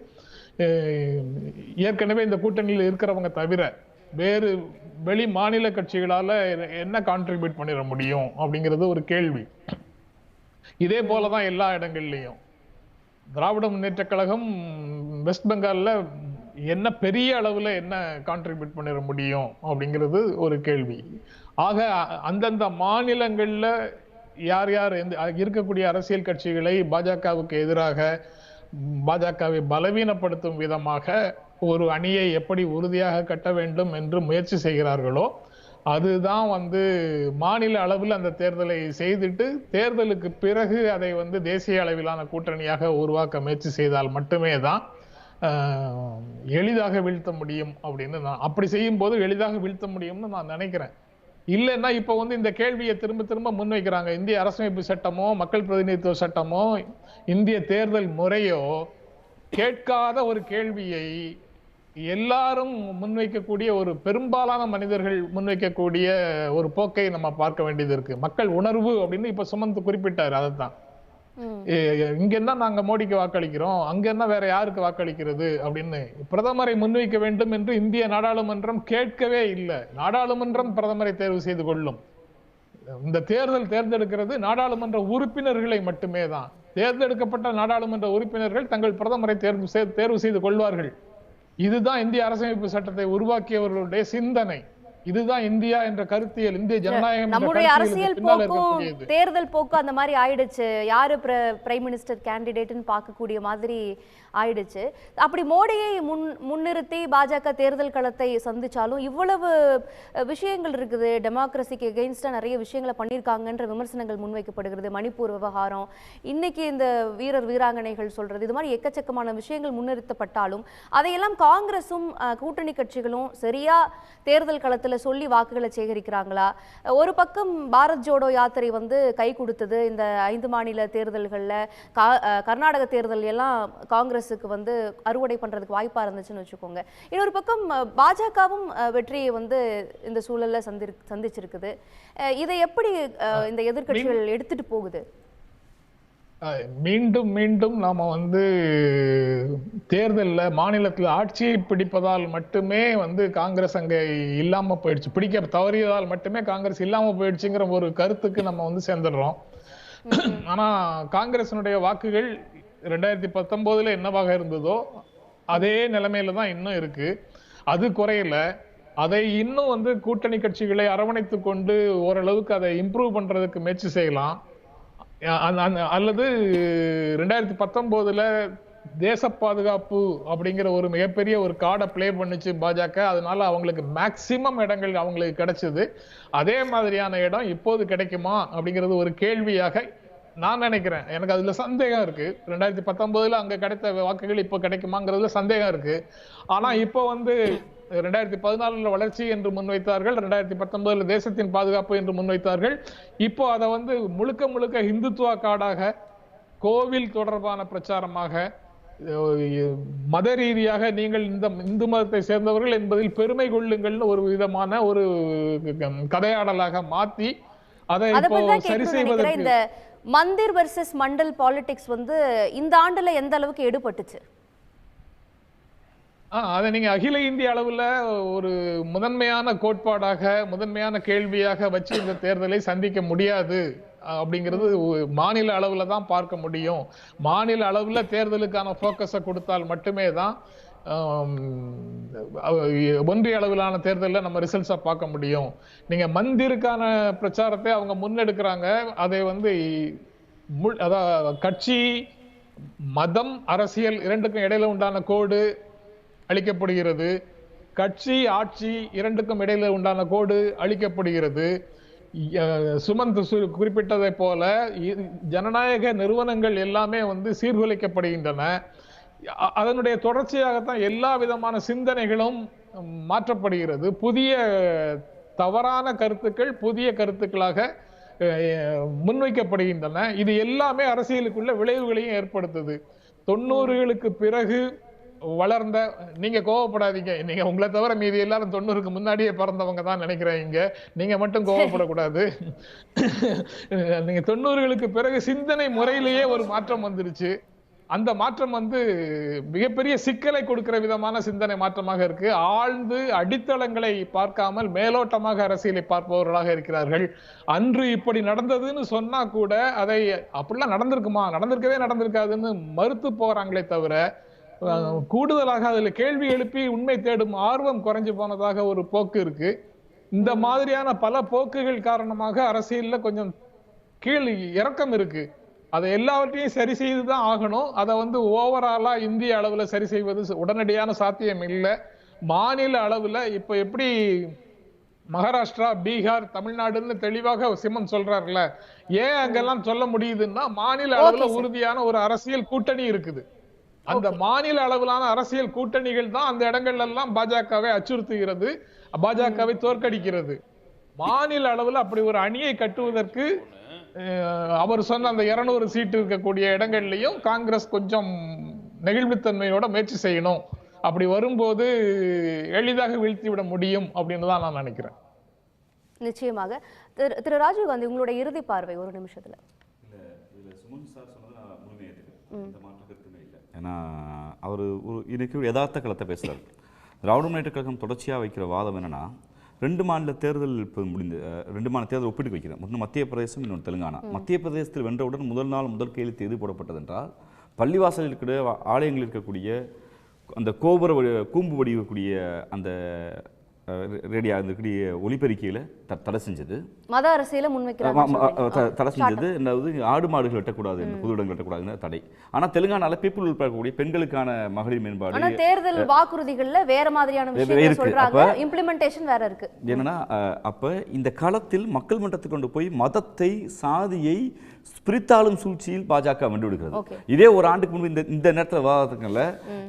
ஏற்கனவே இந்த கூட்டணியில் இருக்கிறவங்க தவிர வேறு வெளி மாநில கட்சிகளால என்ன கான்ட்ரிபியூட் பண்ணிட முடியும் அப்படிங்கிறது ஒரு கேள்வி. இதே போலதான் எல்லா இடங்கள்லையும் திராவிட முன்னேற்ற கழகம் வெஸ்ட் பெங்கால்ல என்ன பெரிய அளவுல என்ன கான்ட்ரிபியூட் பண்ணிட முடியும் அப்படிங்கிறது ஒரு கேள்வி. ஆக அந்தந்த மாநிலங்கள்ல யார் யார் இருக்கக்கூடிய அரசியல் கட்சிகளை பாஜகவுக்கு எதிராக, பாஜகவை பலவீனப்படுத்தும் விதமாக ஒரு அணியை எப்படி உறுதியாக கட்ட வேண்டும் என்று முயற்சி செய்கிறார்களோ அதுதான் மாநில அளவில் அந்த தேர்தலை செய்துட்டு தேர்தலுக்கு பிறகு அதை தேசிய அளவிலான கூட்டணியாக உருவாக்க முயற்சி செய்தால் மட்டுமே தான் எளிதாக வீழ்த்த முடியும் அப்படின்னு நான் அப்படி செய்யும் போது எளிதாக வீழ்த்த முடியும்னு நான் நினைக்கிறேன். இல்லைன்னா இப்ப இந்த கேள்வியை திரும்ப திரும்ப முன்வைக்கிறாங்க. இந்திய அரசமைப்பு சட்டமோ மக்கள் பிரதிநிதித்துவ சட்டமோ இந்திய தேர்தல் முறையோ கேட்காத ஒரு கேள்வியை எல்லாரும் முன்வைக்கக்கூடிய, ஒரு பெரும்பாலான மனிதர்கள் முன்வைக்கக்கூடிய ஒரு போக்கை நம்ம பார்க்க வேண்டியது இருக்கு. மக்கள் உணர்வு அப்படின்னு இப்ப சுமந்து குறிப்பிட்டாரு. அதைத்தான் இங்க என்ன நாங்க மோடிக்கு வாக்களிக்கிறோம், அங்க என்ன வேற யாருக்கு வாக்களிக்கிறது அப்படின்னு பிரதமரை முன்வைக்க வேண்டும் என்று இந்திய நாடாளுமன்றம் கேட்கவே இல்லை. நாடாளுமன்றம் பிரதமரை தேர்வு செய்து கொள்ளும். இந்த தேர்ந்தெடுக்கிறது நாடாளுமன்ற உறுப்பினர்களை மட்டுமே தான். தேர்ந்தெடுக்கப்பட்ட நாடாளுமன்ற உறுப்பினர்கள் தங்கள் பிரதமரை தேர்வு செய்து கொள்வார்கள். இதுதான் இந்திய அரசமைப்பு சட்டத்தை உருவாக்கியவர்களுடைய சிந்தனை. இதுதான் இந்தியா என்ற கருத்தியல், இந்திய ஜனநாயகம் என்ற நம்முடைய கருத்தியலுக்கு அரசியல் பின்னால் போக்கும் இருக்கக்கூடியது. தேர்தல் போக்கு அந்த மாதிரி ஆயிடுச்சு. யாரு பிரைம் மினிஸ்டர் கேண்டிடேட்னு பார்க்கக்கூடிய மாதிரி ஆயிடுச்சு. அப்படி மோடியை முன்னிறுத்தி பாஜக தேர்தல் களத்தை சந்திச்சாலும் இவ்வளவு விஷயங்கள் இருக்குது, டெமோக்ரஸிக்கு எகெயின்ஸ்டா நிறைய விஷயங்களை பண்ணியிருக்காங்கன்ற விமர்சனங்கள் முன்வைக்கப்படுகிறது. மணிப்பூர் விவகாரம், இன்னைக்கு இந்த வீராங்கனைகள் சொல்றது, இது மாதிரி எக்கச்சக்கமான விஷயங்கள் முன்னிறுத்தப்பட்டாலும் அதையெல்லாம் காங்கிரஸும் கூட்டணி கட்சிகளும் சரியா தேர்தல் களத்தில் சொல்லி வாக்குகளை சேகரிக்கிறாங்களா? ஒரு பக்கம் பாரத் ஜோடோ யாத்திரை வந்து கை கொடுத்தது. இந்த 5 மாநில தேர்தல்களில் கர்நாடக தேர்தல் எல்லாம் காங்கிரஸுக்கு வந்து அறுவடை பண்றதுக்கு வாய்ப்பா இருந்துச்சுன்னு வச்சுக்கோங்க. இன்னொரு பக்கம் பாஜகவும் வெற்றியை வந்து இந்த சூழல்ல சந்திச்சிருக்குது. இதை எப்படி இந்த எதிர்க்கட்சிகள் எடுத்துட்டு போகுது? மீண்டும் மீண்டும் நாம வந்து தேர்தல்ல மாநிலத்தில் ஆட்சியை பிடிப்பதால் மட்டுமே வந்து காங்கிரஸ் அங்க இல்லாம போயிடுச்சு, பிடிக்க தவறியதால் மட்டுமே காங்கிரஸ் இல்லாம போயிடுச்சுங்கிற ஒரு கருத்துக்கு நம்ம வந்து சேர்ந்துடுறோம். ஆனா காங்கிரசினுடைய வாக்குகள் 2019 என்னவாக இருந்ததோ அதே நிலைமையில தான் இன்னும் இருக்கு. அது குறையல. அதை இன்னும் வந்து கூட்டணி கட்சிகளை அரவணைத்து கொண்டு ஓரளவுக்கு அதை இம்ப்ரூவ் பண்றதுக்கு முயற்சி செய்யலாம். அல்லது 2019 தேச பாதுகாப்பு அப்படிங்கிற ஒரு மிகப்பெரிய ஒரு கார்டை பிளே பண்ணுச்சு பாஜக. அதனால அவங்களுக்கு மேக்சிமம் இடங்கள் அவங்களுக்கு கிடைச்சது. அதே மாதிரியான இடம் இப்போது கிடைக்குமா அப்படிங்கிறது ஒரு கேள்வியாக நான் நினைக்கிறேன். எனக்கு அதுல சந்தேகம் இருக்கு. 2019 அங்க கிடைத்த வாக்குகள் இப்ப கிடைக்குமாங்கிறதுல சந்தேகம் இருக்கு. ஆனா இப்போ வந்து 2014 வளர்ச்சி என்று முன்வைத்தார்கள், 2019 தேசத்தின் பாதுகாப்பு என்று முன்வைத்தார்கள். இப்போ அதை வந்து முழுக்க முழுக்க இந்துத்துவா கார்டாக, கோவில் தொடர்பான பிரச்சாரமாக, மத ரீதியாக நீங்கள் இந்த இந்து மதத்தை சேர்ந்தவர்கள் என்பதில் பெருமை கொள்ளுங்கள்னு ஒரு விதமான ஒரு கதையாடலாக மாத்தி அதை இப்போ சரி செய்வதற்கு இந்த மந்திர் வெர்சஸ் மண்டல் பாலிடிக்ஸ் வந்து இந்த ஆண்டுல எந்த அளவுக்கு எடுபட்டுச்சு? அதை நீங்க அகில இந்திய அளவுல ஒரு முதன்மையான கோட்பாடாக, முதன்மையான கேள்வியாக வச்சு இந்த தேர்தலை சந்திக்க முடியாது அப்படிங்கிறது மாநில அளவுல தான் பார்க்க முடியும். மாநில அளவுல தேர்தலுக்கான போக்கஸை கொடுத்தால் மட்டுமே தான் ஒன்றிய அளவிலான தேர்தலில் நம்ம ரிசல்ட்ஸை பார்க்க முடியும். நீங்க மந்திருக்கான பிரச்சாரத்தை அவங்க முன்னெடுக்கிறாங்க. அதை வந்து கட்சி, மதம், அரசியல் இரண்டுக்கும் இடையில உண்டான கோடு அளிக்கப்படுகிறது. கட்சி, ஆட்சி இரண்டுக்கும் இடையில உண்டான கோடு அளிக்கப்படுகிறது. சுமந்த் குறிப்பிட்டதை போல ஜனநாயக நிறுவனங்கள் எல்லாமே வந்து சீர்குலைக்கப்படுகின்றன. அதனுடைய தொடர்ச்சியாகத்தான் எல்லா விதமான சிந்தனைகளும் மாற்றப்படுகிறது. புதிய தவறான கருத்துக்கள் புதிய கருத்துக்களாக முன்வைக்கப்படுகின்றன. இது எல்லாமே அரசியலுக்குள்ள விளைவுகளையும் ஏற்படுத்துது. 90களுக்கு பிறகு வளர்ந்த, நீங்க கோவப்படாதீங்க, நீங்க உங்களை தவிர மீதி எல்லாரும் 90க்கு முன்னாடியே பிறந்தவங்க தான் நினைக்கிறீங்க, நீங்க மட்டும் கோவப்படக்கூடாது. நீங்க 90களுக்கு பிறகு சிந்தனை முறையிலேயே ஒரு மாற்றம் வந்துருச்சு. அந்த மாற்றம் வந்து மிகப்பெரிய சிக்கலை கொடுக்கிற விதமான சிந்தனை மாற்றமாக இருக்கு. ஆழ்ந்து அடித்தளங்களை பார்க்காமல் மேலோட்டமாக அரசியலை பார்ப்பவர்களாக இருக்கிறார்கள். அன்று இப்படி நடந்ததுன்னு சொன்னா கூட அதை அப்படிலாம் நடந்திருக்குமா, நடந்திருக்காதுன்னு மறுத்து போறாங்களே தவிர கூடுதலாக அதுல கேள்வி எழுப்பி உண்மை தேடும் ஆர்வம் குறைஞ்சு போனதாக ஒரு போக்கு இருக்கு. இந்த மாதிரியான பல போக்குகள் காரணமாக அரசியல்ல கொஞ்சம் கீழ் இறக்கம் இருக்கு. அதை எல்லாவற்றையும் சரி செய்துதான் ஆகணும். அதை வந்து ஓவராலா இந்திய அளவுல சரி செய்வது உடனடியான சாத்தியம் இல்லை. மாநில அளவுல இப்ப எப்படி மகாராஷ்டிரா, பீகார், தமிழ்நாடுன்னு தெளிவாக சிமன் சொல்றாருல, ஏன் அங்கெல்லாம் சொல்ல முடியுதுன்னா மாநில அளவுல உறுதியான ஒரு அரசியல் கூட்டணி இருக்குது. அந்த மாநில அளவிலான அரசியல் கூட்டணிகள் தான் அந்த இடங்கள்ல எல்லாம் பாஜகவை அச்சுறுத்துகிறது, பாஜகவை தோற்கடிக்கிறது. மாநில அளவுல அப்படி ஒரு அணியை கட்டுவதற்கு அவர் சொன்ன அந்த 200 சீட்டு இருக்கக்கூடிய இடங்கள்லயும் காங்கிரஸ் கொஞ்சம் நெகிழ்வுத்தன்மையோட முயற்சி செய்யணும். அப்படி வரும்போது எளிதாக வீழ்த்தி விட முடியும் அப்படின்னு தான் நான் நினைக்கிறேன். நிச்சயமாக. திரு ராஜீவ் காந்தி, உங்களுடைய இறுதி பார்வை ஒரு நிமிஷத்துல. ஏன்னா அவர் ஒரு இன்னைக்கு யதார்த்த களத்தை பேசுறாரு. திராவிட முன்னேற்ற கழகம் தொடர்ச்சியாக வைக்கிற வாதம் என்னன்னா, 2 மாநில தேர்தல் இப்போ முடிந்து 2 மாநில தேர்தல் ஒப்பிட்டு வைக்கிறேன். ஒன்று மத்திய பிரதேசம், இன்னொன்று தெலுங்கானா. மத்திய பிரதேசத்தில் வென்றவுடன் முதல் கையெழுத்து எது போடப்பட்டது என்றால், பள்ளிவாசலில் இருக்கிற ஆலயங்களில் இருக்கக்கூடிய அந்த கோபுர கூம்பு வடிவக்கூடிய அந்த ரேடியோ இருக்கக்கூடிய ஒலிபெருக்கியில் தடை செஞ்சது. மத அரசியல முன்வைக்கிறாங்க. தடை செஞ்சது என்னது, ஆடு மாடுகள் வெட்டக்கூடாது, புது இடங்கள் வெட்டக்கூடாதுன்னு தடை. ஆனால் தெலுங்கானால பீப்புள் இருக்கக்கூடிய பெண்களுக்கான மகளிர் மேம்பாடு, ஆனா தேர்தல் வாக்குறுதிகள்ல வேற மாதிரியான விஷயங்கள் சொல்றாங்க, இம்ப்ளிமெண்டேஷன் வேற இருக்கு. என்னன்னா அப்ப இந்த காலத்தில் மக்கள் மன்றத்துக்கு கொண்டு போய் மதத்தை சாதியை பிரித்தாளும் சூழ்ச்சியில் பாஜக வென்று விடுகிறது. இதே ஒரு ஆண்டுக்கு முன்பு இந்த நேரத்தில் விவாதத்துக்குள்ள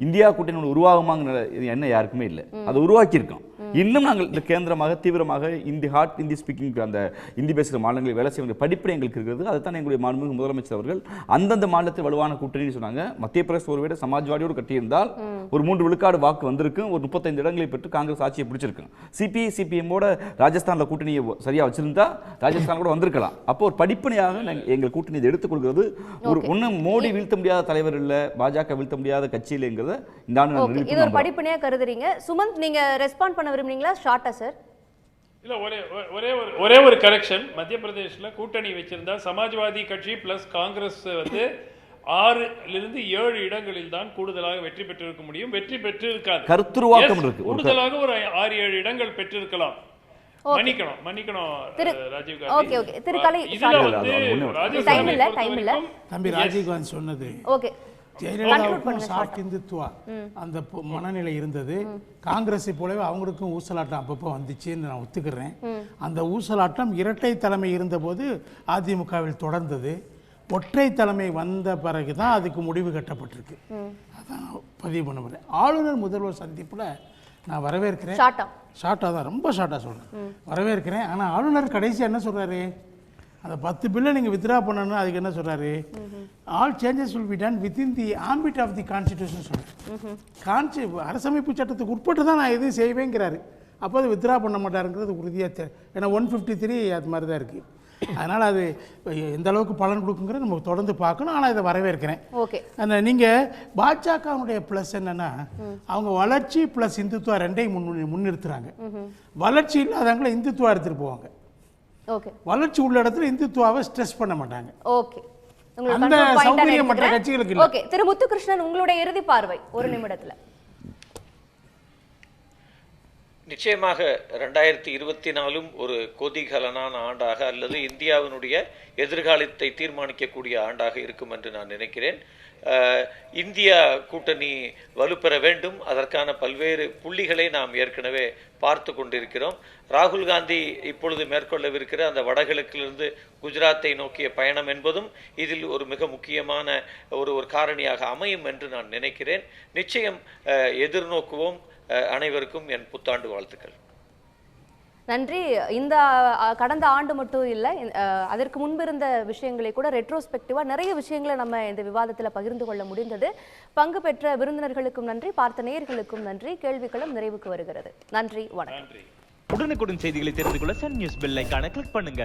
இந்தியா கூட்டணி உருவாகுமாங்கிற எண்ணம் யாருக்குமே இல்லை. அதை உருவாக்கி இருக்கோம். இன்னும் நாங்கள் இந்த கேந்திரமாக தீவிரமாக ஹிந்தி ஸ்பீக்கிங் அந்த ஹிந்தி பேசுகிற மாநிலங்களில் வேலை செய்ய படிப்படை எங்களுக்கு இருக்கிறது. அதுதான் எங்களுடைய மாண்புமிகு முதலமைச்சர் அவர்கள் அந்தந்த மாநிலத்தில் வலுவான கூட்டணின்னு சொன்னாங்க. மத்திய பிரதேச ஒருவேளை சமாஜ்வாடியோடு கட்டியிருந்தால் ஒரு 3 விழுக்காடு வாக்கு வந்திருக்கும், ஒரு 35 இடங்களை பெற்று காங்கிரஸ் ஆட்சியை பிடிச்சிருக்கும். சிபிஎம்மோட ராஜஸ்தானில் கூட்டணியை சரியாக வச்சிருந்தா ராஜஸ்தான் கூட வந்திருக்கலாம். அப்போ ஒரு படிப்பனையாக எங்கள் கூட்டணி இதை எடுத்துக் கொடுக்கிறது. ஒரு ஒன்றும் மோடி வீழ்த்த முடியாத தலைவர் இல்லை, பாஜக வீழ்த்த முடியாத கட்சி இல்லைங்கிறத இந்த ஆண்டு இது ஒரு படிப்பனையா கருதுறீங்க. சுமந்த், நீங்க ரெஸ்பாண்ட் பண்ண விரும்புறீங்களா? ஷார்ட்டா சார். இல்ல, ஒரே ஒரு கரெக்ஷன். மத்திய பிரதேஷ்ல கூட்டணி வச்சிருந்தா சமாஜ்வாதி கட்சி பிளஸ் காங்கிரஸ் 6 - 7 இடங்களில் தான் கூடுதலாக வெற்றி பெற்றிருக்க முடியும். வெற்றி பெற்றிருக்காது, கருத்துருவாக்கம் இருக்கு. கூடுதலாக ஒரு 6-7 இடங்கள் பெற்றிருக்கலாம். மன்னிக்கணும் ராஜீவ் காந்தி. ஓகே ஓகே திரு கலை தம்பி ராஜீவ் காந்தி சொன்னது ஓகே. ஜெயலலிதாவுக்கும் சாஃப்ட் இந்துத்துவா அந்த மனநிலை இருந்தது. காங்கிரஸை போலவே அவங்களுக்கும் ஊசலாட்டம் அப்பப்போ வந்துச்சுன்னு நான் ஒத்துக்கிறேன். அந்த ஊசலாட்டம் இரட்டை தலைமை இருந்தபோது அதிமுகவில் தொடர்ந்தது. ஒற்றை தலைமை வந்த பிறகு தான் அதுக்கு முடிவு கட்டப்பட்டிருக்கு. அதான் பதிவு பண்ண முடியல. ஆளுநர் முதல்வர் சந்திப்பில் நான் வரவேற்கிறேன். ஷார்ட்டாக தான், ரொம்ப ஷார்ட்டாக சொல்கிறேன், வரவேற்கிறேன். ஆனால் ஆளுநர் கடைசியாக என்ன சொல்கிறாரு, அந்த 10 பில்லை நீங்கள் வித்ரா பண்ணணும். அதுக்கு என்ன சொல்கிறாரு, all changes will be done within the ambit of the constitution சொல்கிறார். அரசமைப்பு சட்டத்துக்கு உட்பட்டு தான் நான் எதுவும் செய்வேங்கிறாரு. அப்போ அது வித்ரா பண்ண மாட்டாருங்கிறது உறுதியாக. ஏன்னா 153 அது மாதிரி தான் இருக்குது. அதனால் அது எந்த அளவுக்கு பலன் கொடுக்குங்கிறத நம்ம தொடர்ந்து பார்க்கணும். ஆனால் இதை வரவேற்கிறேன். ஓகே, அந்த நீங்கள் பாஜகவுடைய ப்ளஸ் என்னென்னா, அவங்க வளர்ச்சி ப்ளஸ் இந்துத்துவா ரெண்டையும் முன்னிறுத்துறாங்க. வளர்ச்சி இல்லாதவங்களை இந்துத்துவா எடுத்துகிட்டு போவாங்க. ஓகே, வளர்ச்சி உள்ள இடத்துல இந்துத்துவாவை ஸ்ட்ரெஸ் பண்ண மாட்டாங்க. ஓகே, அந்த சௌகரியம் மற்ற கட்சிகளுக்கு இல்லை. ஓகே, திரு முத்துகிருஷ்ணன், உங்களுடைய இறுதி பார்வை 1 நிமிடத்தில். நிச்சயமாக 2024 ஒரு கொதிகலனான ஆண்டாக அல்லது இந்தியாவினுடைய எதிர்காலத்தை தீர்மானிக்கக்கூடிய ஆண்டாக இருக்கும் என்று நான் நினைக்கிறேன். இந்தியா கூட்டணி வலுப்பெற வேண்டும். அதற்கான பல்வேறு புள்ளிகளை நாம் ஏற்கனவே பார்த்து கொண்டிருக்கிறோம். ராகுல் காந்தி இப்பொழுது மேற்கொள்ளவிருக்கிற அந்த வடகிழக்கிலிருந்து குஜராத்தை நோக்கிய பயணம் என்பதும் இதில் ஒரு மிக முக்கியமான ஒரு காரணியாக அமையும் என்று நான் நினைக்கிறேன். நிச்சயம் எதிர்நோக்குவோம். அனைவருக்கும் என் புத்தாண்டு வாழ்த்துக்கள். நன்றி. இந்த கடந்த ஆண்டு மட்டும் இல்லை, அதற்கு முன்பு இருந்த விஷயங்களை கூட ரெட்ரோஸ்பெக்டிவா நிறைய விஷயங்களை நம்ம இந்த விவாதத்தில் பகிர்ந்து கொள்ள முடிந்தது. பங்கு பெற்ற விருந்தினர்களுக்கும் நன்றி, பார்த்த நேயர்களுக்கும் நன்றி. கேள்விகளும் நிறைவுக்கு வருகிறது. நன்றி, வணக்கம். உடனுக்குடன் செய்திகளை தெரிந்து கொள்ள சன் நியூஸ் பெல் ஐகானை கிளிக் பண்ணுங்க.